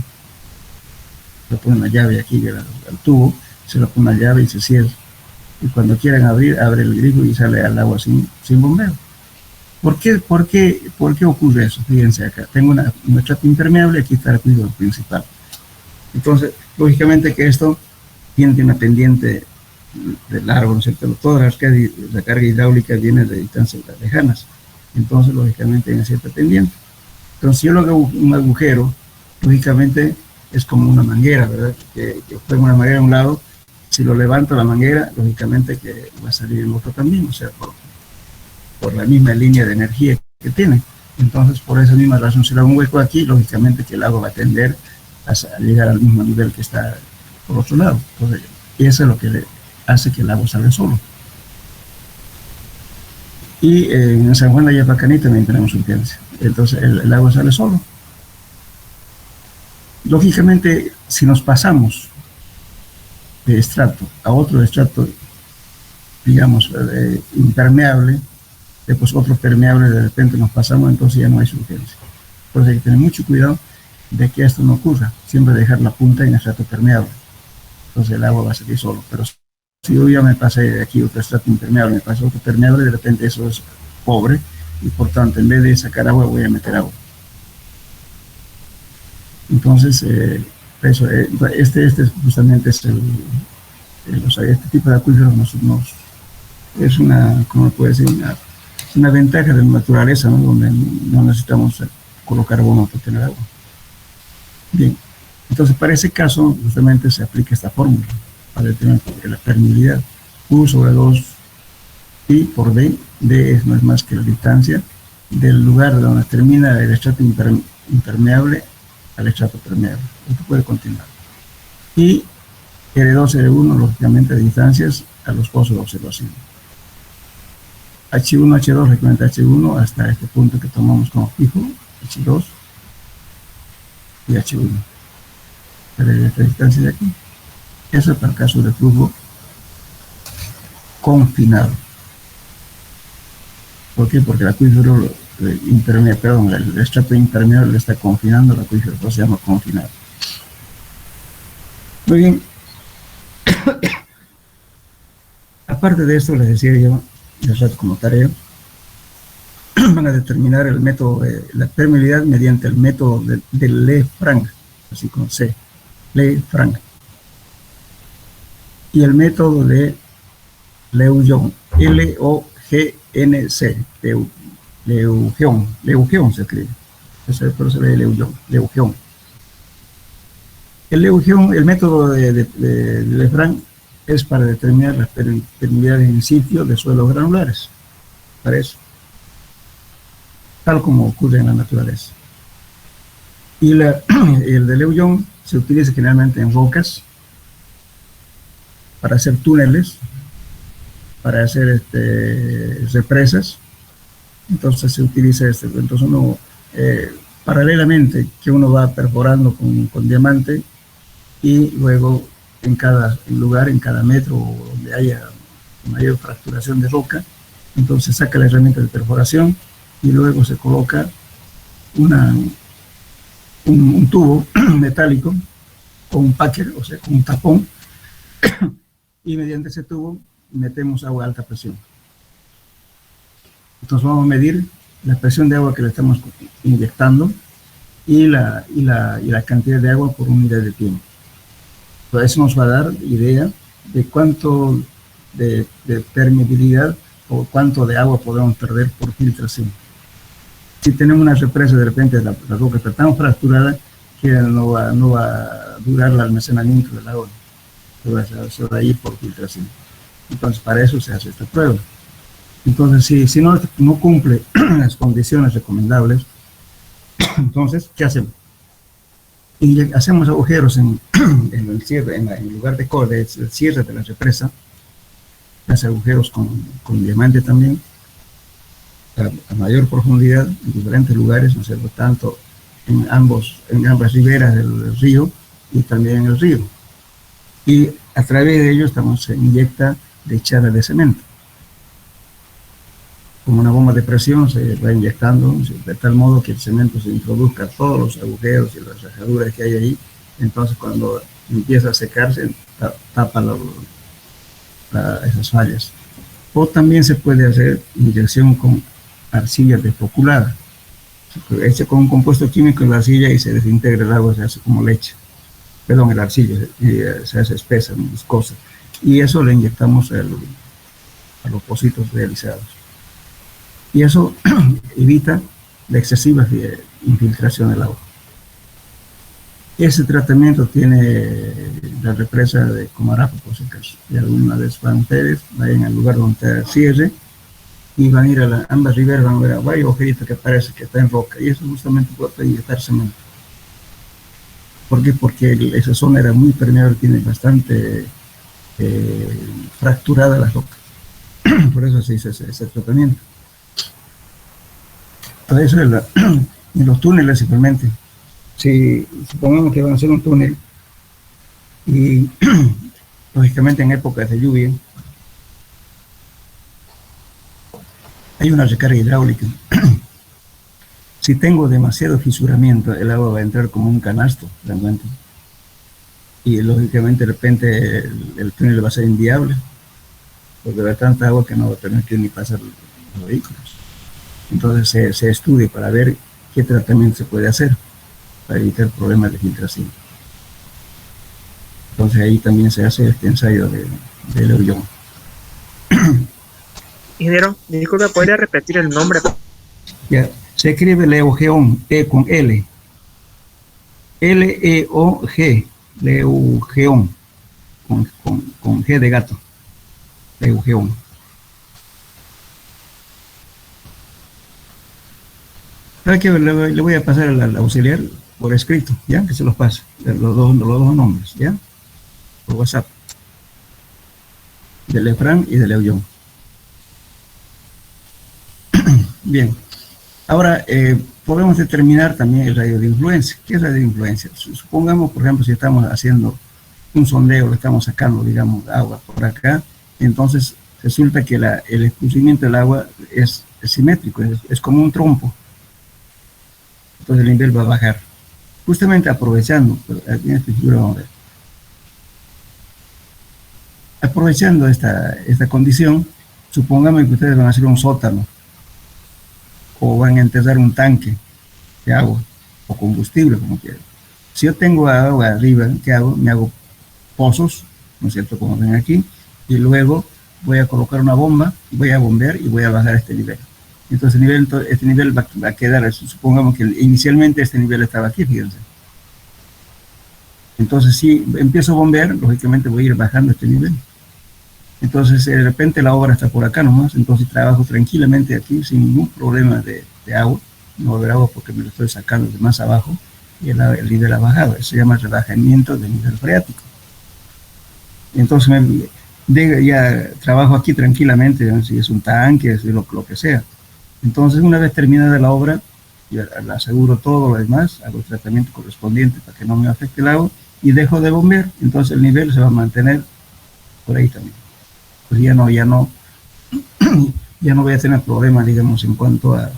Le pone una llave aquí al tubo, se le pone una llave y se cierra. Y cuando quieran abrir, abre el grifo y sale al agua sin bombeo. ¿Por qué ocurre eso? Fíjense acá, tengo un estrato impermeable, aquí está el acuífero principal. Entonces, lógicamente que esto tiene una pendiente de largo, ¿no es cierto? Toda la carga hidráulica viene de distancias lejanas. Entonces, lógicamente, hay una cierta pendiente. Entonces, si yo lo hago un agujero, lógicamente es como una manguera, ¿verdad? Que pongo una manguera a un lado, si lo levanto la manguera, lógicamente que va a salir el otro también, o sea, por la misma línea de energía que tiene. Entonces, por esa misma razón, si le hago un hueco aquí, lógicamente que el agua va a tender a llegar al mismo nivel que está por otro lado. Entonces, eso es lo que hace que el agua salga solo. Y en San Juan de Yapacaní también tenemos un piense. Entonces, el agua sale solo. Lógicamente, si nos pasamos de estrato a otro estrato, digamos, impermeable, después otro permeable, de repente nos pasamos, entonces ya no hay suficiencia. Por eso hay que tener mucho cuidado de que esto no ocurra, siempre dejar la punta en estrato permeable. Entonces el agua va a salir solo, pero si yo ya me pasé de aquí otro estrato impermeable, me pasé otro permeable, de repente eso es pobre, y por tanto en vez de sacar agua voy a meter agua. Entonces, este justamente es este tipo de acuíferos es una, ¿cómo puede decir? Una ventaja de la naturaleza, ¿no? Donde no necesitamos colocar bonos para tener agua. Bien, entonces para ese caso justamente se aplica esta fórmula para determinar la permeabilidad. U sobre 2 pi por D, D no es más que la distancia del lugar donde termina el estrato impermeable al estrato permeable. Esto puede continuar. Y R2, R1, lógicamente, distancias a los pozos de observación. H1, H2, recuerda H1 hasta este punto que tomamos como fijo, H2 y H1. Esta distancia de aquí. Eso es para el caso de flujo confinado. ¿Por qué? Porque el acuífero el estrato impermeable está confinando el acuífero, entonces se llama confinado. Muy bien. Aparte de esto, les decía yo, como tarea, van a determinar el método de la permeabilidad mediante el método de Le-Frank, así como C, Le-Frank. Y el método de Lejeune, L-O-G-N-C, Lejeune se escribe, pero se lee Lejeune. El método de Le-Frank es para determinar las permeabilidades en sitio de suelos granulares, para eso, tal como ocurre en la naturaleza. Y el de Lejeune se utiliza generalmente en rocas, para hacer túneles, para hacer represas. Entonces se utiliza entonces uno, paralelamente, que uno va perforando con diamante, y luego en cada lugar, en cada metro donde haya mayor fracturación de roca, entonces saca la herramienta de perforación y luego se coloca un tubo metálico con un packer, o sea, con un tapón, y mediante ese tubo metemos agua a alta presión. Entonces vamos a medir la presión de agua que le estamos inyectando y la cantidad de agua por unidad de tiempo. Entonces eso nos va a dar idea de cuánto de permeabilidad o cuánto de agua podemos perder por filtración. Si tenemos una represa, de repente la roca está tan fracturada que no va a durar el almacenamiento del agua, se va a ir por filtración. Entonces para eso se hace esta prueba. Entonces si no cumple las condiciones recomendables, entonces ¿qué hacemos? Y hacemos agujeros en el cierre, en el lugar de el cierre de la represa, hace agujeros con diamante también, a mayor profundidad, en diferentes lugares, ¿no es cierto? Tanto en ambas riberas del río y también en el río. y a través de ello se inyecta lechada de cemento. Como una bomba de presión se va inyectando de tal modo que el cemento se introduzca a todos los agujeros y las rajaduras que hay ahí. Entonces cuando empieza a secarse, tapa esas fallas. O también se puede hacer inyección con arcilla desfoculada. Se echa con un compuesto químico en la arcilla y se desintegra el agua, se hace como leche. Perdón, el arcilla se hace espesa, viscosa. Y eso le inyectamos a los pocitos realizados. Y eso evita la excesiva infiltración del agua. Ese tratamiento tiene la represa de Comarapa, por si acaso. Y alguna vez van ustedes, vayan al lugar donde está cierre y van a ir a ambas riberas, van a ver varios agujeritos que parece que está en roca. Y eso justamente puede inyectar cemento. ¿Por qué? Porque esa zona era muy permeable, tiene bastante fracturada la roca. Por eso se hizo ese tratamiento. Todo eso en los túneles simplemente. Si supongamos que van a hacer un túnel y lógicamente en épocas de lluvia hay una recarga hidráulica. Si tengo demasiado fisuramiento, el agua va a entrar como un canasto realmente. Y lógicamente de repente el túnel va a ser inviable, porque va a haber tanta agua que no va a permitir ni pasar los vehículos. Entonces se estudia para ver qué tratamiento se puede hacer para evitar problemas de filtración. Entonces ahí también se hace este ensayo de Leuillon.
Ingeniero, disculpe, ¿podría repetir el nombre?
Ya, se escribe Leugeon, E con L. L-E-O-G, Leugeon, con G de gato. Leugeon. ¿Sabe qué? Le voy a pasar al auxiliar por escrito, ¿ya? Que se los pase, los dos nombres, ¿ya? Por WhatsApp. De Lefran y de Leuillon. Bien. Ahora, podemos determinar también el radio de influencia. ¿Qué es radio de influencia? Supongamos, por ejemplo, si estamos haciendo un sondeo, le estamos sacando, digamos, agua por acá, entonces resulta que el escurrimiento del agua es simétrico, es como un trompo. Entonces el nivel va a bajar. Justamente aprovechando, aquí en esta figura vamos a ver. Aprovechando esta condición, supongamos que ustedes van a hacer un sótano o van a enterrar un tanque de agua o combustible, como quieran. Si yo tengo agua arriba, ¿qué hago? Me hago pozos, ¿no es cierto? Como ven aquí, y luego voy a colocar una bomba, voy a bombear y voy a bajar este nivel. Entonces este nivel va a quedar, supongamos que inicialmente este nivel estaba aquí, fíjense. Entonces si empiezo a bombear, lógicamente voy a ir bajando este nivel. Entonces de repente la obra está por acá nomás, entonces trabajo tranquilamente aquí sin ningún problema de agua. No va a haber agua porque me lo estoy sacando de más abajo y el nivel ha bajado. Eso se llama relajamiento del nivel freático. Entonces ya trabajo aquí tranquilamente, ¿no? Si es un tanque, si es lo que sea. Entonces, una vez terminada la obra, yo le aseguro todo lo demás, hago el tratamiento correspondiente para que no me afecte el agua y dejo de bombear. Entonces, el nivel se va a mantener por ahí también. Pues ya no voy a tener problemas, digamos, en cuanto a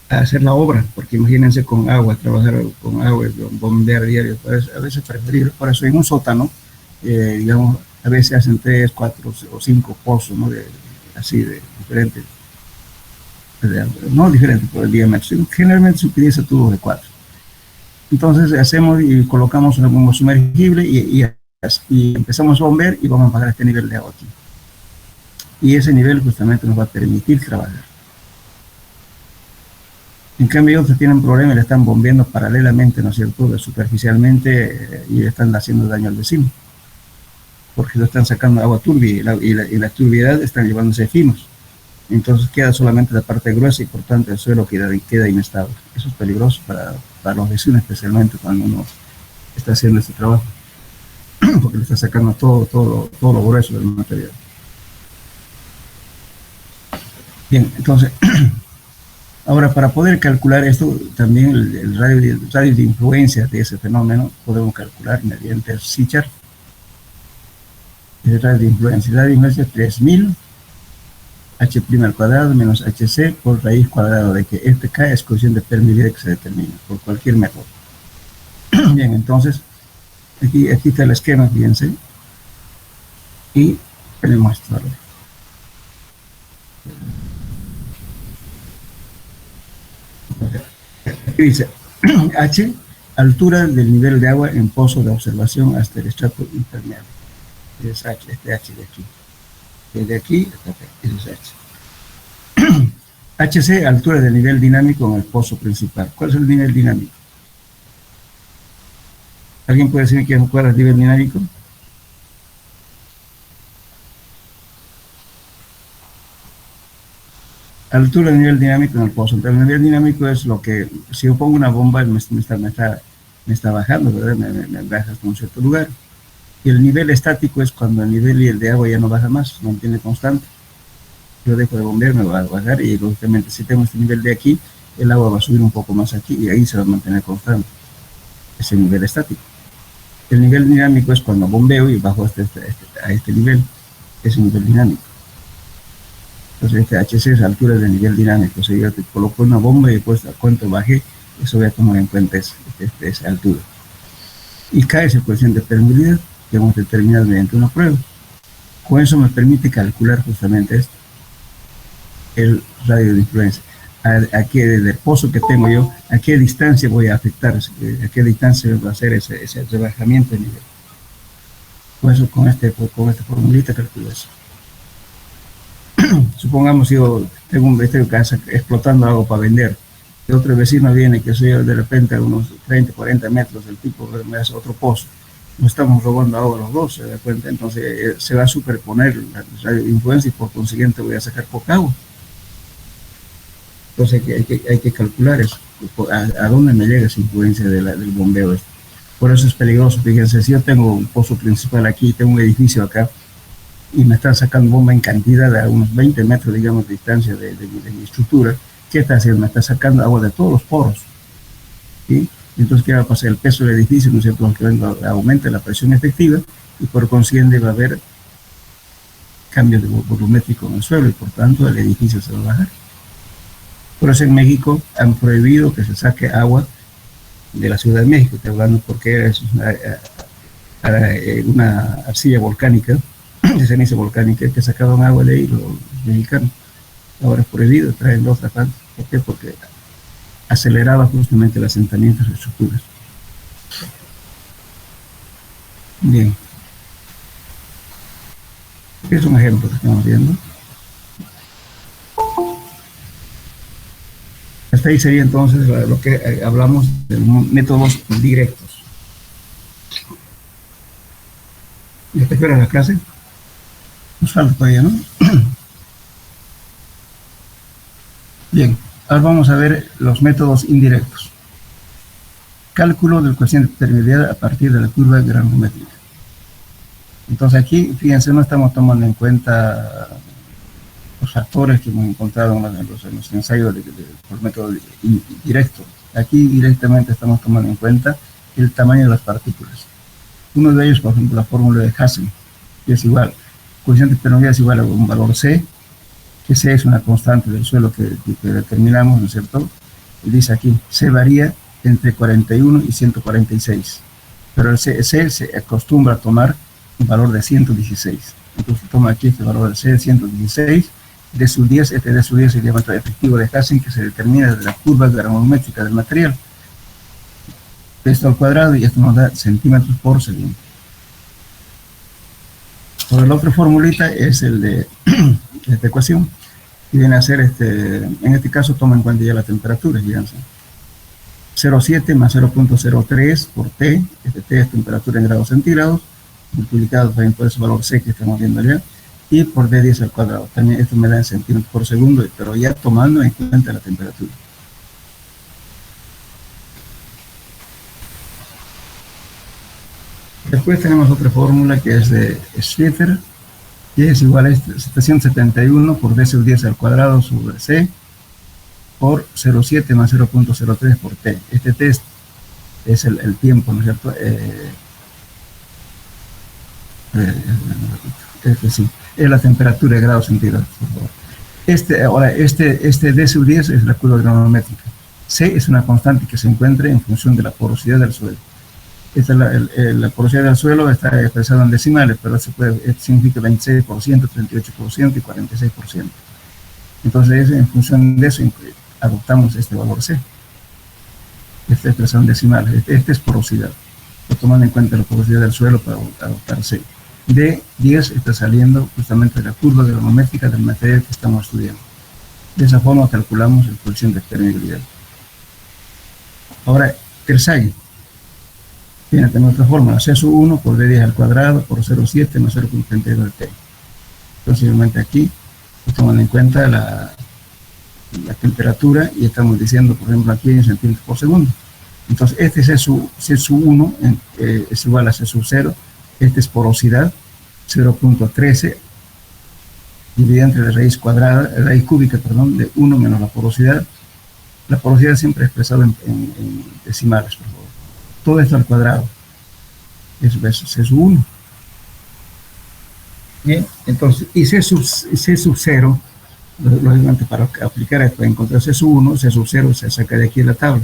hacer la obra, porque imagínense con agua, trabajar con agua, bombear diario, a veces preferible. Por eso en un sótano, digamos, a veces hacen 3, 4 o 5 pozos, ¿no? Así de diferentes. No diferente por el diámetro, generalmente se utiliza tubos de 4. Entonces hacemos y colocamos una bomba sumergible y empezamos a bombear y vamos a bajar este nivel de agua aquí. Y ese nivel justamente nos va a permitir trabajar. En cambio, otros tienen problemas y le están bombeando paralelamente, ¿no es cierto?, superficialmente y le están haciendo daño al vecino. Porque lo están sacando agua turbia y la turbiedad están llevándose finos. Entonces queda solamente la parte gruesa y por tanto el suelo queda inestable. Eso es peligroso para los vecinos, especialmente cuando uno está haciendo este trabajo, porque le está sacando todo lo grueso del material. Bien, entonces, ahora para poder calcular esto, también el radio de influencia de ese fenómeno podemos calcular mediante el SICHAR, el radio de influencia. El radio de influencia es 3000 h' al cuadrado menos hc por raíz cuadrada de que este K es coeficiente de permeabilidad que se determina por cualquier método. Bien, entonces, aquí está el esquema, fíjense, y le muestro. Aquí dice H, altura del nivel de agua en pozo de observación hasta el estrato impermeable. Es H, este H de aquí. De aquí hasta acá, ese es H. HC, altura del nivel dinámico en el pozo principal. ¿Cuál es el nivel dinámico? ¿Alguien puede decirme cuál es el nivel dinámico? Altura del nivel dinámico en el pozo. Entonces, el nivel dinámico es lo que, si yo pongo una bomba, me está bajando, ¿verdad? Me baja hasta un cierto lugar. Y el nivel estático es cuando el nivel de agua ya no baja más, se mantiene constante. Yo dejo de bombear, me va a bajar y lógicamente si tengo este nivel de aquí, el agua va a subir un poco más aquí y ahí se va a mantener constante. Es el nivel estático. El nivel dinámico es cuando bombeo y bajo a este nivel, es el nivel dinámico. Entonces este HC es altura del nivel dinámico. O sea, yo te coloco una bomba y después a cuánto bajé, eso voy a tomar en cuenta esa altura. Y K es el coeficiente de permeabilidad que hemos determinado mediante una prueba. Con eso me permite calcular justamente esto, el radio de influencia. Desde el pozo que tengo yo, a qué distancia voy a afectar, a qué distancia va a hacer ese rebajamiento de nivel. Por eso con esta formulita calculo eso. Supongamos yo tengo un vecino que está explotando algo para vender, y otro vecino viene, que soy yo, de repente a unos 30, 40 metros, el tipo me hace otro pozo. Nos estamos robando agua los dos, se da cuenta, entonces se va a superponer la radio de influencia y por consiguiente voy a sacar poca agua. Entonces hay que calcular eso, a dónde me llega esa influencia del bombeo. Por eso es peligroso. Fíjense, si yo tengo un pozo principal aquí, tengo un edificio acá, y me están sacando bomba en cantidad a unos 20 metros, digamos, de distancia de mi estructura, ¿qué está haciendo? Me está sacando agua de todos los poros. ¿Sí? Entonces, ¿qué va a pasar? El peso del edificio, ¿no es cierto?, que aumenta la presión efectiva y por consiguiente va a haber cambios de volumétrico en el suelo y por tanto el edificio se va a bajar. Por eso en México han prohibido que se saque agua de la Ciudad de México, estoy hablando porque es una arcilla volcánica, de ceniza volcánica, que sacaban agua de ahí los mexicanos. Ahora es prohibido, traen dos tratantes. ¿Por qué? Porque aceleraba justamente el asentamiento de estructuras. Bien. Es un ejemplo que estamos viendo. Hasta ahí sería entonces lo que hablamos de métodos directos. ¿Ya te esperas la clase? Nos falta todavía, ¿no? Bien, ahora vamos a ver los métodos indirectos. Cálculo del coeficiente de permeabilidad a partir de la curva granulométrica. Entonces aquí, fíjense, no estamos tomando en cuenta los factores que hemos encontrado en los ensayos por método directo. Aquí directamente estamos tomando en cuenta el tamaño de las partículas. Uno de ellos, por ejemplo, la fórmula de Hassen, que es igual, coeficiente de permeabilidad es igual a un valor C, que C es una constante del suelo que determinamos, ¿no es cierto? Y dice aquí, C varía entre 41 y 146, pero el C se acostumbra a tomar un valor de 116. Entonces toma aquí este valor de C de 116, de su 10, este de su 10 es el diámetro efectivo de Hassen, que se determina desde la curva granulométrica del material. Esto al cuadrado, y esto nos da centímetros por segundo. Por la otra formulita es el de esta ecuación, que viene a ser, en este caso toma en cuenta ya la temperatura, fíjense. 0,7 más 0,03 por T, este T es temperatura en grados centígrados, multiplicado también por ese valor C que estamos viendo allá, y por D10 al cuadrado. También esto me da en centímetros por segundo, pero ya tomando en cuenta la temperatura. Después tenemos otra fórmula que es de Schlitter, que es igual a 771 por D sub 10 al cuadrado sobre C por 0,7 más 0,03 por T. Este T es el tiempo, ¿no es cierto? Sí, es la temperatura de grados centígrados, por favor. Ahora, este D sub 10 es la curva granulométrica. C es una constante que se encuentra en función de la porosidad del suelo. Esta es la porosidad del suelo, está expresada en decimales, pero significa 26%, 38% y 46%. Entonces, en función de eso, adoptamos este valor C. Esta expresión en decimales. Esta es porosidad. Tomando en cuenta la porosidad del suelo para adoptar C. D10 está saliendo justamente de la curva granulométrica del material que estamos estudiando. De esa forma calculamos el coeficiente de permeabilidad. Ahora, Tersaghi tiene también otra fórmula, C sub 1 por D10 al cuadrado por 0,7 más 0,32 de T. Entonces, simplemente aquí, tomando en cuenta la temperatura y estamos diciendo, por ejemplo, aquí en centímetros por segundo. Entonces, este C sub 1 es igual a C sub 0, este es porosidad, 0,13 dividida entre la raíz cuadrada, la raíz cúbica, perdón, de 1 menos la porosidad. La porosidad siempre expresada en decimales, por favor. Todo esto al cuadrado. Eso es C sub 1. Bien, entonces, y C sub 0, lógicamente para aplicar esto, para encontrar C sub 1, C sub 0 se saca de aquí de la tabla.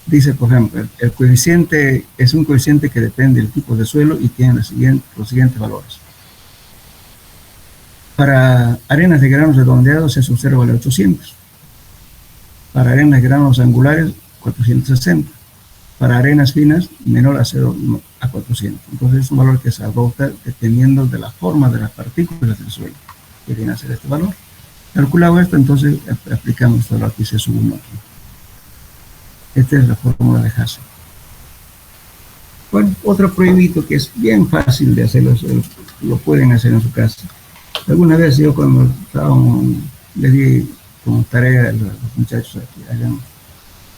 Dice, por ejemplo, el coeficiente es un coeficiente que depende del tipo de suelo y tiene los siguientes valores. Para arenas de granos redondeados, C sub 0 vale 800. Para arenas de granos angulares, 460. Para arenas finas, menor a 0 a 400. Entonces es un valor que se adopta dependiendo de la forma de las partículas del suelo, que viene a ser este valor. Calculado esto, entonces aplicamos este valor aquí, C sub 1 aquí. Esta es la fórmula de Hasse. Bueno, otro prohibito que es bien fácil de hacerlo, lo pueden hacer en su casa. Alguna vez yo cuando les di como tarea a los muchachos a que hagan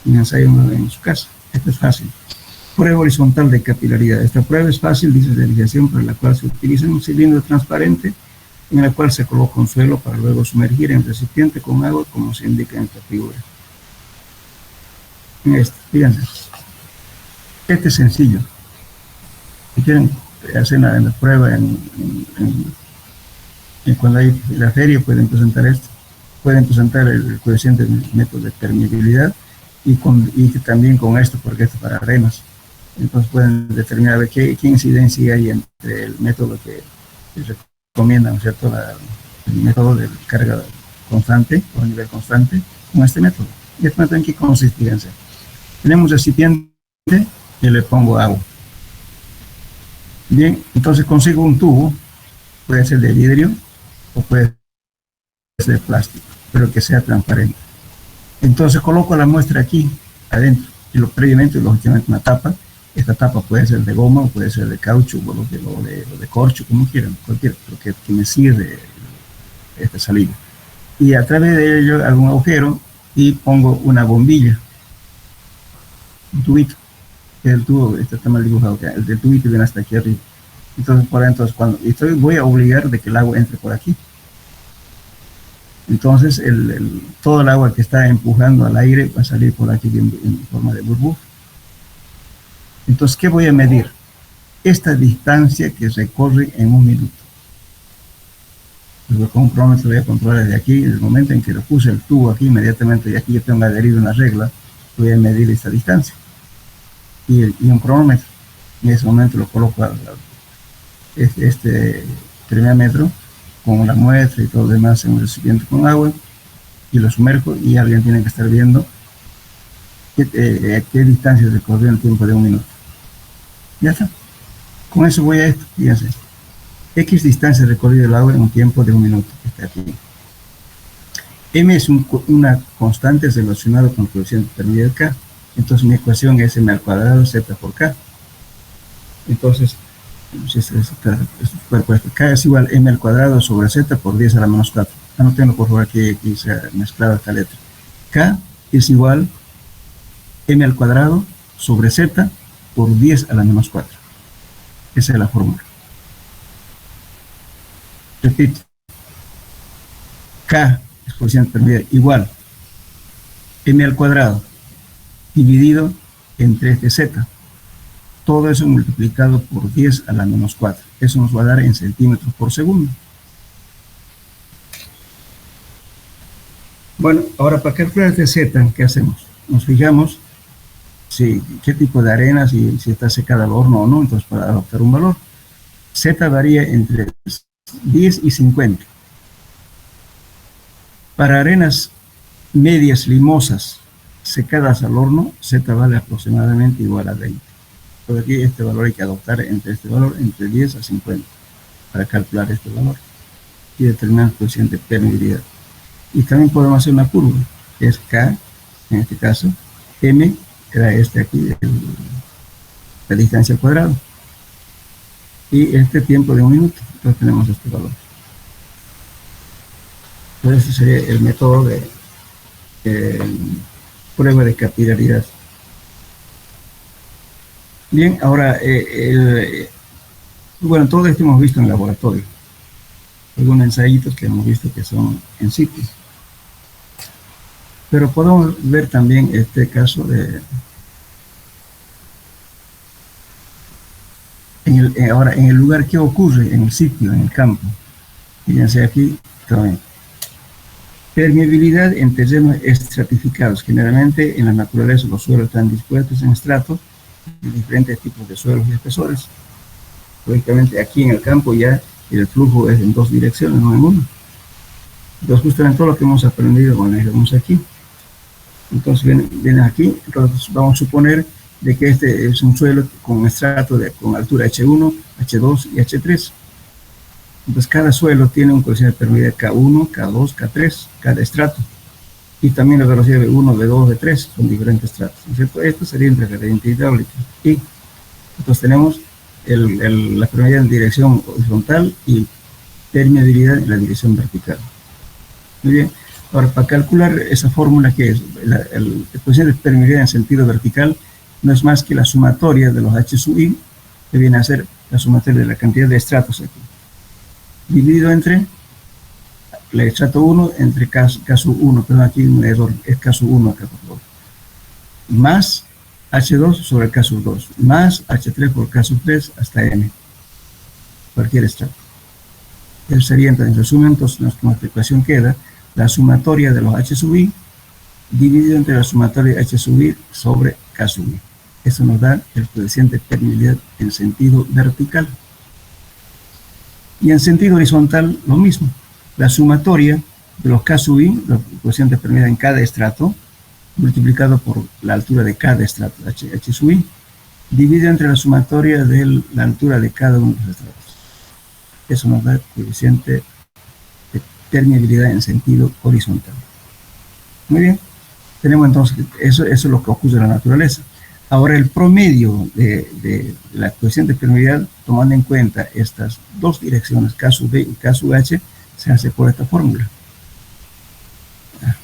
un ensayo en su casa. Esto es fácil. Prueba horizontal de capilaridad. Esta prueba es fácil, dice la desviación, para la cual se utiliza un cilindro transparente en el cual se coloca un suelo para luego sumergir en recipiente con agua, como se indica en esta figura. Fíjense, este es sencillo. Si quieren hacer la prueba cuando hay la feria, pueden presentar esto. Pueden presentar el coeficiente del método de permeabilidad y también con esto, porque esto es para arenas. Entonces pueden determinar qué incidencia hay entre el método que recomiendan, ¿cierto? El método de carga constante o nivel constante con este método. Y este método en qué consiste, fíjense. Tenemos recipiente y le pongo agua. Bien, entonces consigo un tubo, puede ser de vidrio o puede ser de plástico, pero que sea transparente. Entonces coloco la muestra aquí, adentro, y previamente, lógicamente, una tapa. Esta tapa puede ser de goma o puede ser de caucho o de corcho, como quieran, cualquier, pero que me cierre esta salida. Y a través de ello hago un agujero y pongo una bombilla. Un tubito, el tubo, este está mal dibujado, el del tubito viene hasta aquí arriba. Entonces, voy a obligar de que el agua entre por aquí. Entonces, todo el agua que está empujando al aire va a salir por aquí en forma de burbuja. Entonces, ¿qué voy a medir? Esta distancia que recorre en un minuto. Pues con un cronómetro voy a controlar desde aquí, desde el momento en que le puse el tubo aquí, inmediatamente de aquí yo tengo adherido una regla, voy a medir esta distancia. Y un cronómetro. En ese momento lo coloco a este termómetro con la muestra y todo lo demás en un recipiente con agua y lo sumerjo y alguien tiene que estar viendo qué distancia recorrió en el tiempo de un minuto. Ya está. Con eso voy a esto, fíjense. X distancia recorrida del agua en un tiempo de un minuto, que está aquí. M es una constante relacionada con el coeficiente de permeabilidad K. Entonces mi ecuación es m al cuadrado z por K. Entonces, K es igual a m al cuadrado sobre z por 10 a la menos 4. Anotenlo por favor, aquí se ha mezclado esta letra. K es igual a m al cuadrado sobre z por 10 a la menos 4. Esa es la fórmula. Repito. K es coeficiente de permeabilidad igual m al cuadrado dividido entre este z. todo eso multiplicado por 10 a la menos 4. Eso nos va a dar en centímetros por segundo. Bueno, ahora para calcular este Z, ¿qué hacemos? Nos fijamos qué tipo de arena, si está secada al horno o no, entonces para adoptar un valor. Z varía entre 10 y 50. Para arenas medias limosas secadas al horno, Z vale aproximadamente igual a 20. Entonces aquí este valor hay que adoptar entre 10 a 50 para calcular este valor y determinar el coeficiente de permeabilidad. Y también podemos hacer una curva, que es K, en este caso, M, era este aquí, la distancia al cuadrado. Y este tiempo de 1 minuto, entonces tenemos este valor. Entonces ese sería el método de prueba de capilaridad. Bien, ahora, bueno, todo esto hemos visto en el laboratorio. Algunos ensayitos que hemos visto que son en sitio. Pero podemos ver también este caso ahora, en el lugar, ¿qué ocurre en el sitio, en el campo? Fíjense aquí también. Permeabilidad en terrenos estratificados. Generalmente en la naturaleza los suelos están dispuestos en estratos de diferentes tipos de suelos y espesores. Lógicamente aquí en el campo ya el flujo es en dos direcciones, no en una. Entonces justamente todo lo que hemos aprendido lo manejamos aquí. Entonces vienen aquí, entonces vamos a suponer de que este es un suelo con estrato con altura H1, H2 y H3. Entonces cada suelo tiene un coeficiente de permeabilidad K1, K2, K3, cada estrato. Y también la velocidad B1, B2, B3 son diferentes estratos, ¿no es cierto? Esto sería entre gradiente hidráulico. Y entonces tenemos la permeabilidad en dirección horizontal y permeabilidad en la dirección vertical. Muy bien. Ahora, para calcular esa fórmula, que es el coeficiente de permeabilidad en sentido vertical, no es más que la sumatoria de los H sub I, que viene a ser la sumatoria de la cantidad de estratos aquí, dividido entre el estrato 1 entre K sub 1, perdón, aquí un error, es K sub 1 acá, por favor, más H2 sobre K sub 2, más H3 por K sub 3 hasta N, cualquier estrato. Eso sería, entonces, en resumen, entonces, nuestra ecuación queda la sumatoria de los H sub I dividido entre la sumatoria de H sub I sobre K sub I. Eso nos da el coeficiente de permeabilidad en sentido vertical. Y en sentido horizontal, lo mismo. La sumatoria de los K sub I, los coeficientes de permeabilidad en cada estrato, multiplicado por la altura de cada estrato, H sub I, dividido entre la sumatoria de la altura de cada uno de los estratos. Eso nos da el coeficiente de permeabilidad en sentido horizontal. Muy bien. Tenemos entonces, eso es lo que ocurre en la naturaleza. Ahora el promedio de la coeficiente de permeabilidad, tomando en cuenta estas dos direcciones, K sub B y K sub H, se hace por esta fórmula. Ya.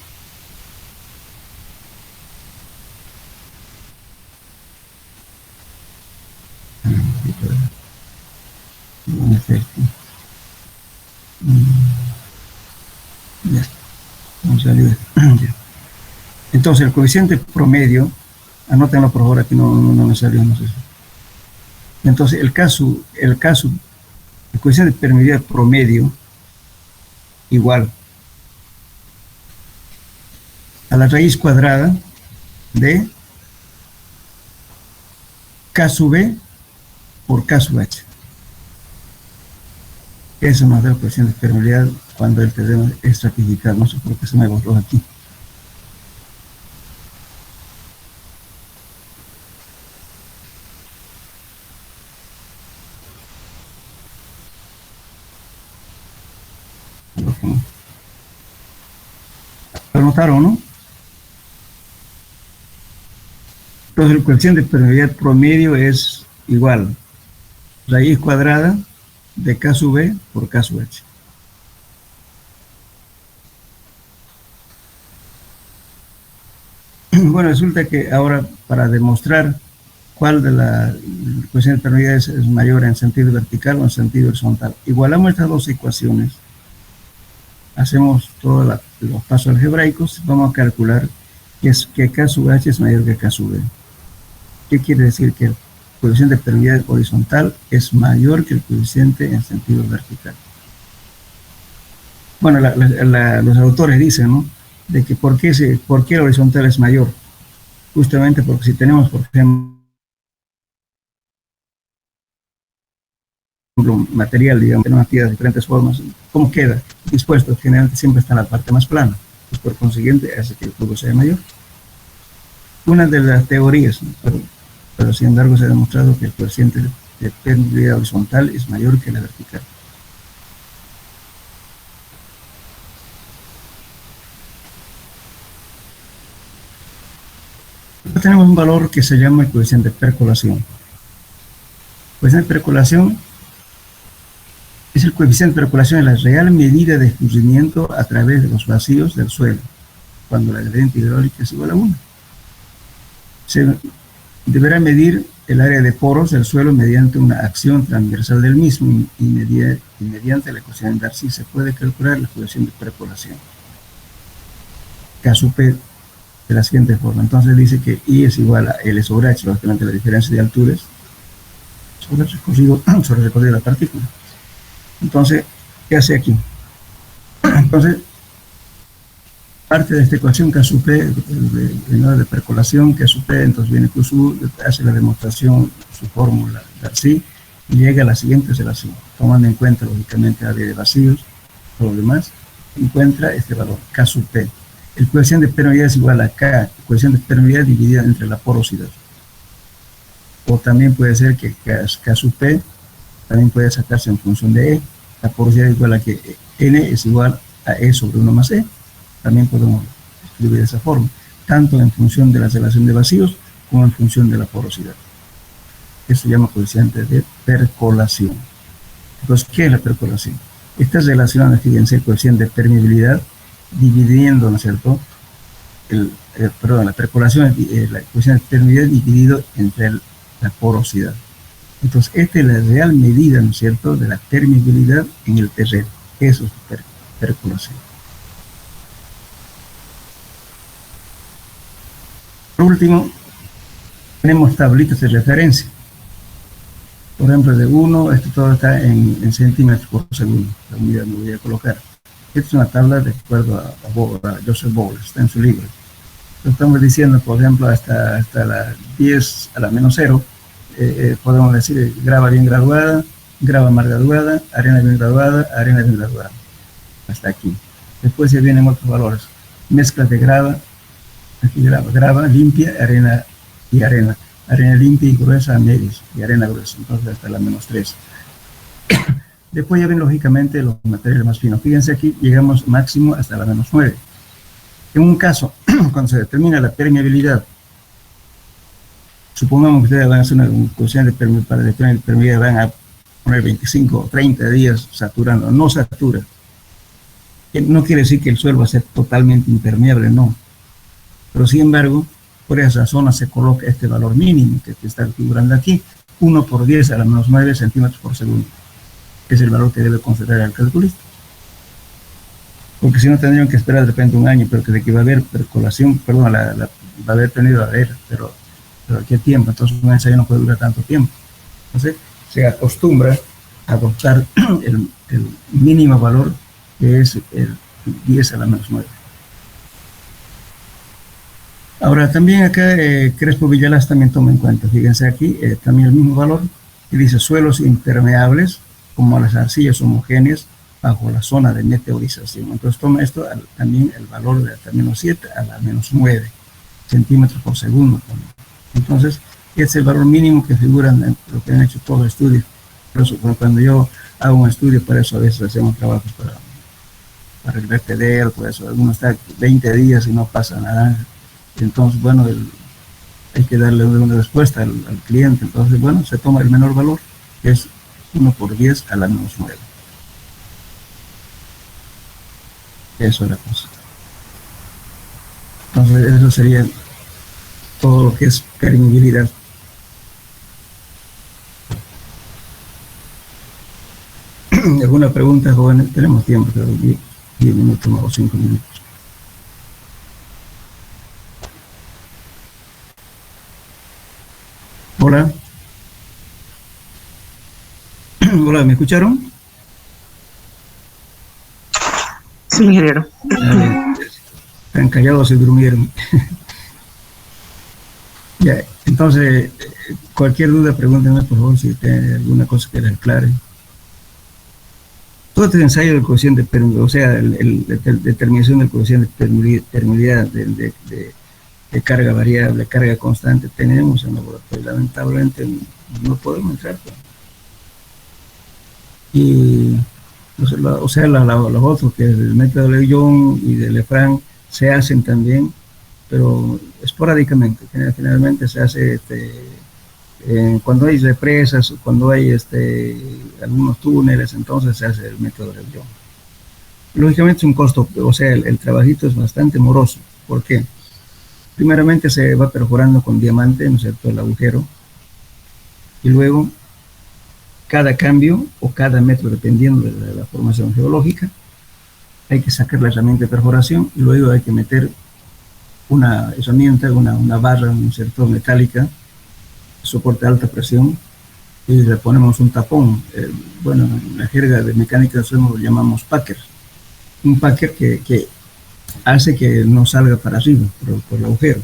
Vamos a salir. Entonces el coeficiente promedio, anótenlo por favor, aquí no me salió, no sé. Entonces el coeficiente de permeabilidad promedio igual a la raíz cuadrada de K sub B por K sub H. Eso nos da el coeficiente de permeabilidad cuando el terreno es estratificado. No sé por qué se me borró aquí. ¿Lo notaron, no? Entonces el coeficiente de permeabilidad promedio es igual raíz cuadrada de K sub B por K sub H. Bueno, resulta que ahora para demostrar cuál de la coeficiente de permeabilidad es mayor en sentido vertical o en sentido horizontal, igualamos estas dos ecuaciones, hacemos todos los pasos algebraicos, vamos a calcular que K sub H es mayor que K sub B. ¿Qué quiere decir? Que coeficiente de permeabilidad horizontal es mayor que el coeficiente en sentido vertical. Bueno, los autores dicen, ¿no?, de que ¿por qué el horizontal es mayor? Justamente porque si tenemos, por ejemplo, material, digamos, en una piedra de diferentes formas, ¿cómo queda dispuesto? Generalmente siempre está en la parte más plana, pues por consiguiente hace que el flujo sea mayor. Una de las teorías, ¿no?, pero sin embargo se ha demostrado que el coeficiente de permeabilidad horizontal es mayor que la vertical. Tenemos un valor que se llama el coeficiente de percolación. El coeficiente de percolación es el coeficiente de percolación en la real medida de escurrimiento a través de los vacíos del suelo, cuando la gradiente hidráulica es igual a 1. Se deberá medir el área de poros del suelo mediante una acción transversal del mismo y mediante la ecuación de Darcy se puede calcular la coeficiente de percolación. K sub P de la siguiente forma. Entonces dice que I es igual a L sobre H, lógicamente la diferencia de alturas sobre el recorrido de la partícula. Entonces, ¿qué hace aquí? Entonces, parte de esta ecuación K sub P, de percolación, K sub P, entonces viene Q sub, hace la demostración, su fórmula Darcy, y llega a la siguiente relación, tomando en cuenta, lógicamente, área de vacíos, todo lo demás, encuentra este valor, K sub P. El coeficiente de permeabilidad es igual a K, el coeficiente de permeabilidad dividida entre la porosidad. O también puede ser que K sub P también puede sacarse en función de E. La porosidad es igual a que N es igual a E sobre 1 más E. También podemos escribir de esa forma, tanto en función de la relación de vacíos como en función de la porosidad. Eso se llama coeficiente de percolación. Entonces, ¿qué es la percolación? Esta relación, fíjense, el coeficiente de permeabilidad dividiendo, ¿no es cierto? La percolación es la coeficiente de permeabilidad dividido entre la porosidad. Entonces, esta es la real medida, ¿no es cierto?, de la permeabilidad en el terreno. Eso es percolación. Por último, tenemos tablitas de referencia. Por ejemplo, de 1, esto todo está en centímetros por segundo. La unidad me voy a colocar. Esta es una tabla de acuerdo a Joseph Bowles, está en su libro. Lo estamos diciendo, por ejemplo, hasta la 10 a la menos 0, podemos decir grava bien graduada, grava mal graduada, arena bien graduada, arena bien graduada. Hasta aquí. Después ya vienen otros valores. Mezcla de grava, aquí grava limpia, arena y arena. Arena limpia y gruesa a medios, y arena gruesa, entonces hasta la menos 3. Después ya ven lógicamente los materiales más finos. Fíjense aquí, llegamos máximo hasta la menos 9. En un caso, cuando se determina la permeabilidad, supongamos que ustedes van a hacer una coeficiente para determinar la permeabilidad, van a poner 25 o 30 días saturando, no satura. No quiere decir que el suelo va a ser totalmente impermeable, no. Pero sin embargo, por esa zona se coloca este valor mínimo que está figurando aquí, 1 por 10 a la menos 9 centímetros por segundo. Es el valor que debe considerar el calculista. Porque si no tendrían que esperar de repente un año, pero que de que va a haber percolación, perdón, va a haber tenido a ver, pero ¿qué tiempo? Entonces un ensayo no puede durar tanto tiempo. Entonces se acostumbra a adoptar el mínimo valor que es el 10 a la menos 9. Ahora también acá Crespo Villalas también toma en cuenta, fíjense aquí, también el mismo valor, que dice suelos impermeables como las arcillas homogéneas bajo la zona de meteorización. Entonces toma esto también el valor de hasta menos 7 a la menos 9 centímetros por segundo. Entonces, este es el valor mínimo que figura en lo que han hecho todos los estudios. Por eso, cuando yo hago un estudio, por eso a veces hacemos trabajos para el vertedero, por eso algunos están 20 días y no pasa nada. Entonces, bueno, hay que darle una respuesta al cliente. Entonces, bueno, se toma el menor valor, que es 1 por 10 a la menos 9. Eso es la cosa. Entonces, eso sería todo lo que es permeabilidad. ¿Alguna pregunta, jóvenes? Tenemos tiempo, pero 10 minutos o 5 minutos. Hola. Hola, ¿me escucharon?
Sí, ingeniero.
Están callados y durmieron. Ya, entonces, cualquier duda, pregúntenme, por favor, si tienen alguna cosa que les aclare. Todo este ensayo del coeficiente, o sea, determinación del coeficiente de permeabilidad de carga variable, carga constante, tenemos en laboratorio. Lamentablemente no podemos entrar. Y los otros, que es el método de Lyon y de Lefranc, se hacen también, pero esporádicamente. Generalmente se hace cuando hay represas, cuando hay algunos túneles, entonces se hace el método de Lyon. Lógicamente es un costo, o sea, el trabajito es bastante moroso. ¿Por qué? Primeramente se va perforando con diamante, ¿no es cierto?, el agujero, y luego cada cambio o cada metro, dependiendo de la formación geológica, hay que sacar la herramienta de perforación y luego hay que meter una herramienta, una barra, ¿no es cierto?, metálica, soporte a alta presión, y le ponemos un tapón. Bueno, en la jerga de mecánica de suelo lo llamamos packer. Un packer que hace que no salga para arriba por el agujero.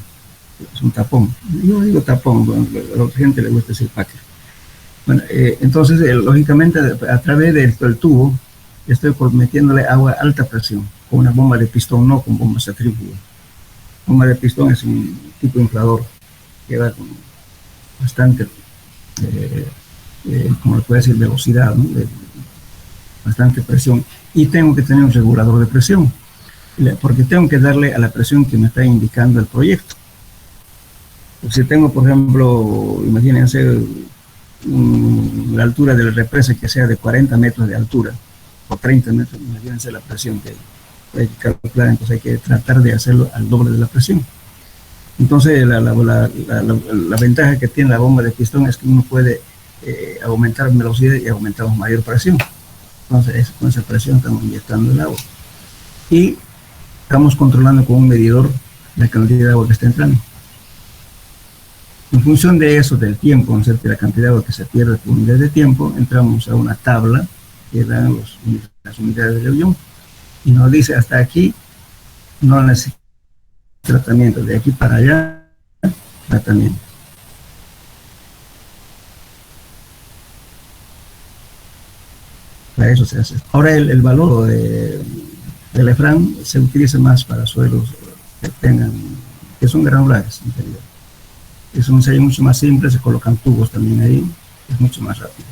Es un tapón. Yo digo tapón, bueno, a la otra gente le gusta decir packer. Bueno, entonces, lógicamente, a través del tubo, estoy metiéndole agua a alta presión, con una bomba de pistón, no con bomba centrífuga. Bomba de pistón es un tipo inflador que va con bastante, como le puede decir, velocidad, ¿no? Bastante presión. Y tengo que tener un regulador de presión, porque tengo que darle a la presión que me está indicando el proyecto. Si tengo, por ejemplo, imagínense la altura de la represa que sea de 40 metros de altura, o 30 metros, imagínense la presión que hay que calcular, entonces hay que tratar de hacerlo al doble de la presión. Entonces la ventaja que tiene la bomba de pistón es que uno puede aumentar velocidad y aumentamos mayor presión. Entonces con esa presión estamos inyectando el agua y estamos controlando con un medidor la cantidad de agua que está entrando. En función de eso, del tiempo, de la cantidad de agua que se pierde por unidad de tiempo, entramos a una tabla que dan las unidades de Lyon y nos dice hasta aquí no necesita tratamiento, de aquí para allá tratamiento. Para eso se hace. Ahora el valor de Lefranc se utiliza más para suelos que son granulares en realidad. Es un sello mucho más simple, se colocan tubos también ahí, es mucho más rápido.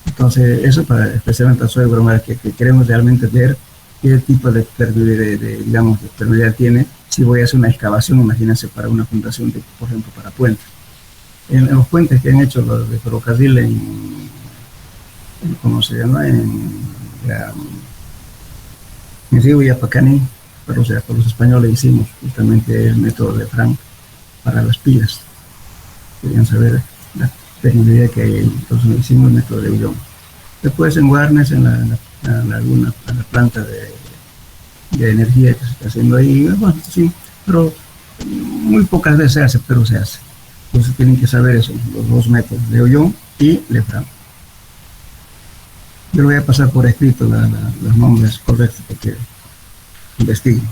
Entonces, eso para especialmente al suelo granular que queremos realmente ver qué tipo de permeabilidad tiene. Si voy a hacer una excavación, imagínense, para una fundación, por ejemplo, para puentes. En los puentes que han hecho los de ferrocarril ¿cómo se llama? En Río Yapacaní, pero o sea, por los españoles hicimos justamente el método de Lefranc para las pilas. Querían saber la permeabilidad que hay ahí, entonces hicimos el método de Lyon. Después en Warnes, en la laguna, en la planta de energía que se está haciendo ahí, bueno, sí, pero muy pocas veces se hace, pero se hace. Entonces tienen que saber eso, los dos métodos, de Lyon y Lefranc. Yo le voy a pasar por escrito los nombres correctos porque investiguen.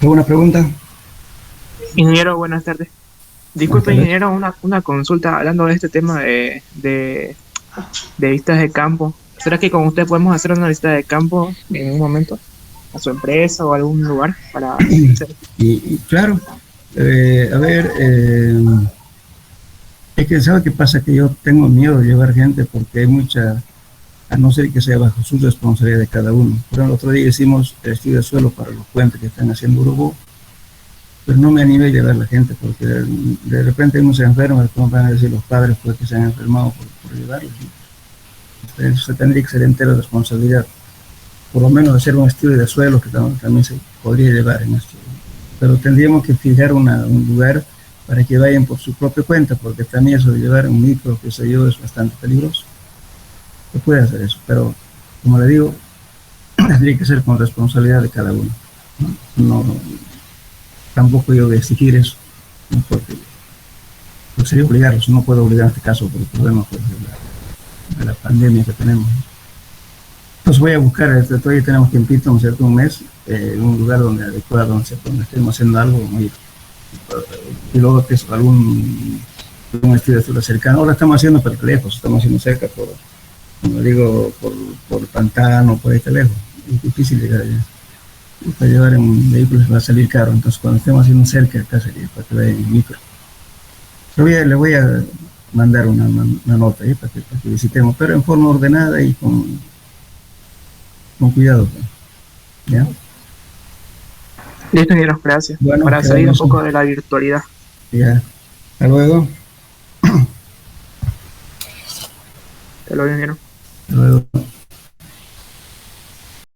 ¿Alguna pregunta?
Ingeniero, buenas tardes. Disculpe, ingeniero, una consulta hablando de este tema de visitas de campo. ¿Será que con usted podemos hacer una visita de campo en un momento a su empresa o a algún lugar para hacer?
Y claro, a ver, es que ¿sabe qué pasa? Que yo tengo miedo de llevar gente porque hay mucha, a no ser que sea bajo su responsabilidad de cada uno. Por ejemplo, el otro día hicimos el estudio de suelo para los puentes que están haciendo Uruguay, pero no me animé a llevar a la gente porque de repente uno se enferma, como van a decir los padres pues, que se han enfermado por llevarlos, ¿no? Entonces, se tendría que ser entera responsabilidad, por lo menos hacer un estudio de suelo que también se podría llevar en esto, pero tendríamos que fijar un lugar para que vayan por su propia cuenta, porque también eso de llevar un micro, que sé yo, es bastante peligroso. Se puede hacer eso, pero como le digo, tendría que ser con responsabilidad de cada uno. No tampoco yo de exigir eso, ¿no? Porque pues sería obligarlos, no puedo obligar en este caso por el problema pues, de la pandemia que tenemos. Entonces voy a buscar, todavía tenemos tiempito, ¿no es cierto? Un mes, un lugar donde adecuado, ¿no es cierto? Donde estemos haciendo algo, y luego que es algún estudio cercano. Ahora estamos haciendo pero lejos, estamos haciendo cerca como digo, por pantano, por ahí lejos. Es difícil llegar allá. Para llevar en vehículos va a salir caro, entonces cuando estemos haciendo cerca, acá sería para que vayan en micro. Le voy a mandar una nota ahí para que visitemos, pero en forma ordenada y con cuidado. ¿Ya?
Listo, ingeniero, gracias.
Bueno,
para salir un poco de la virtualidad.
Ya. Hasta luego.
Hasta luego, ingeniero.
Hasta luego.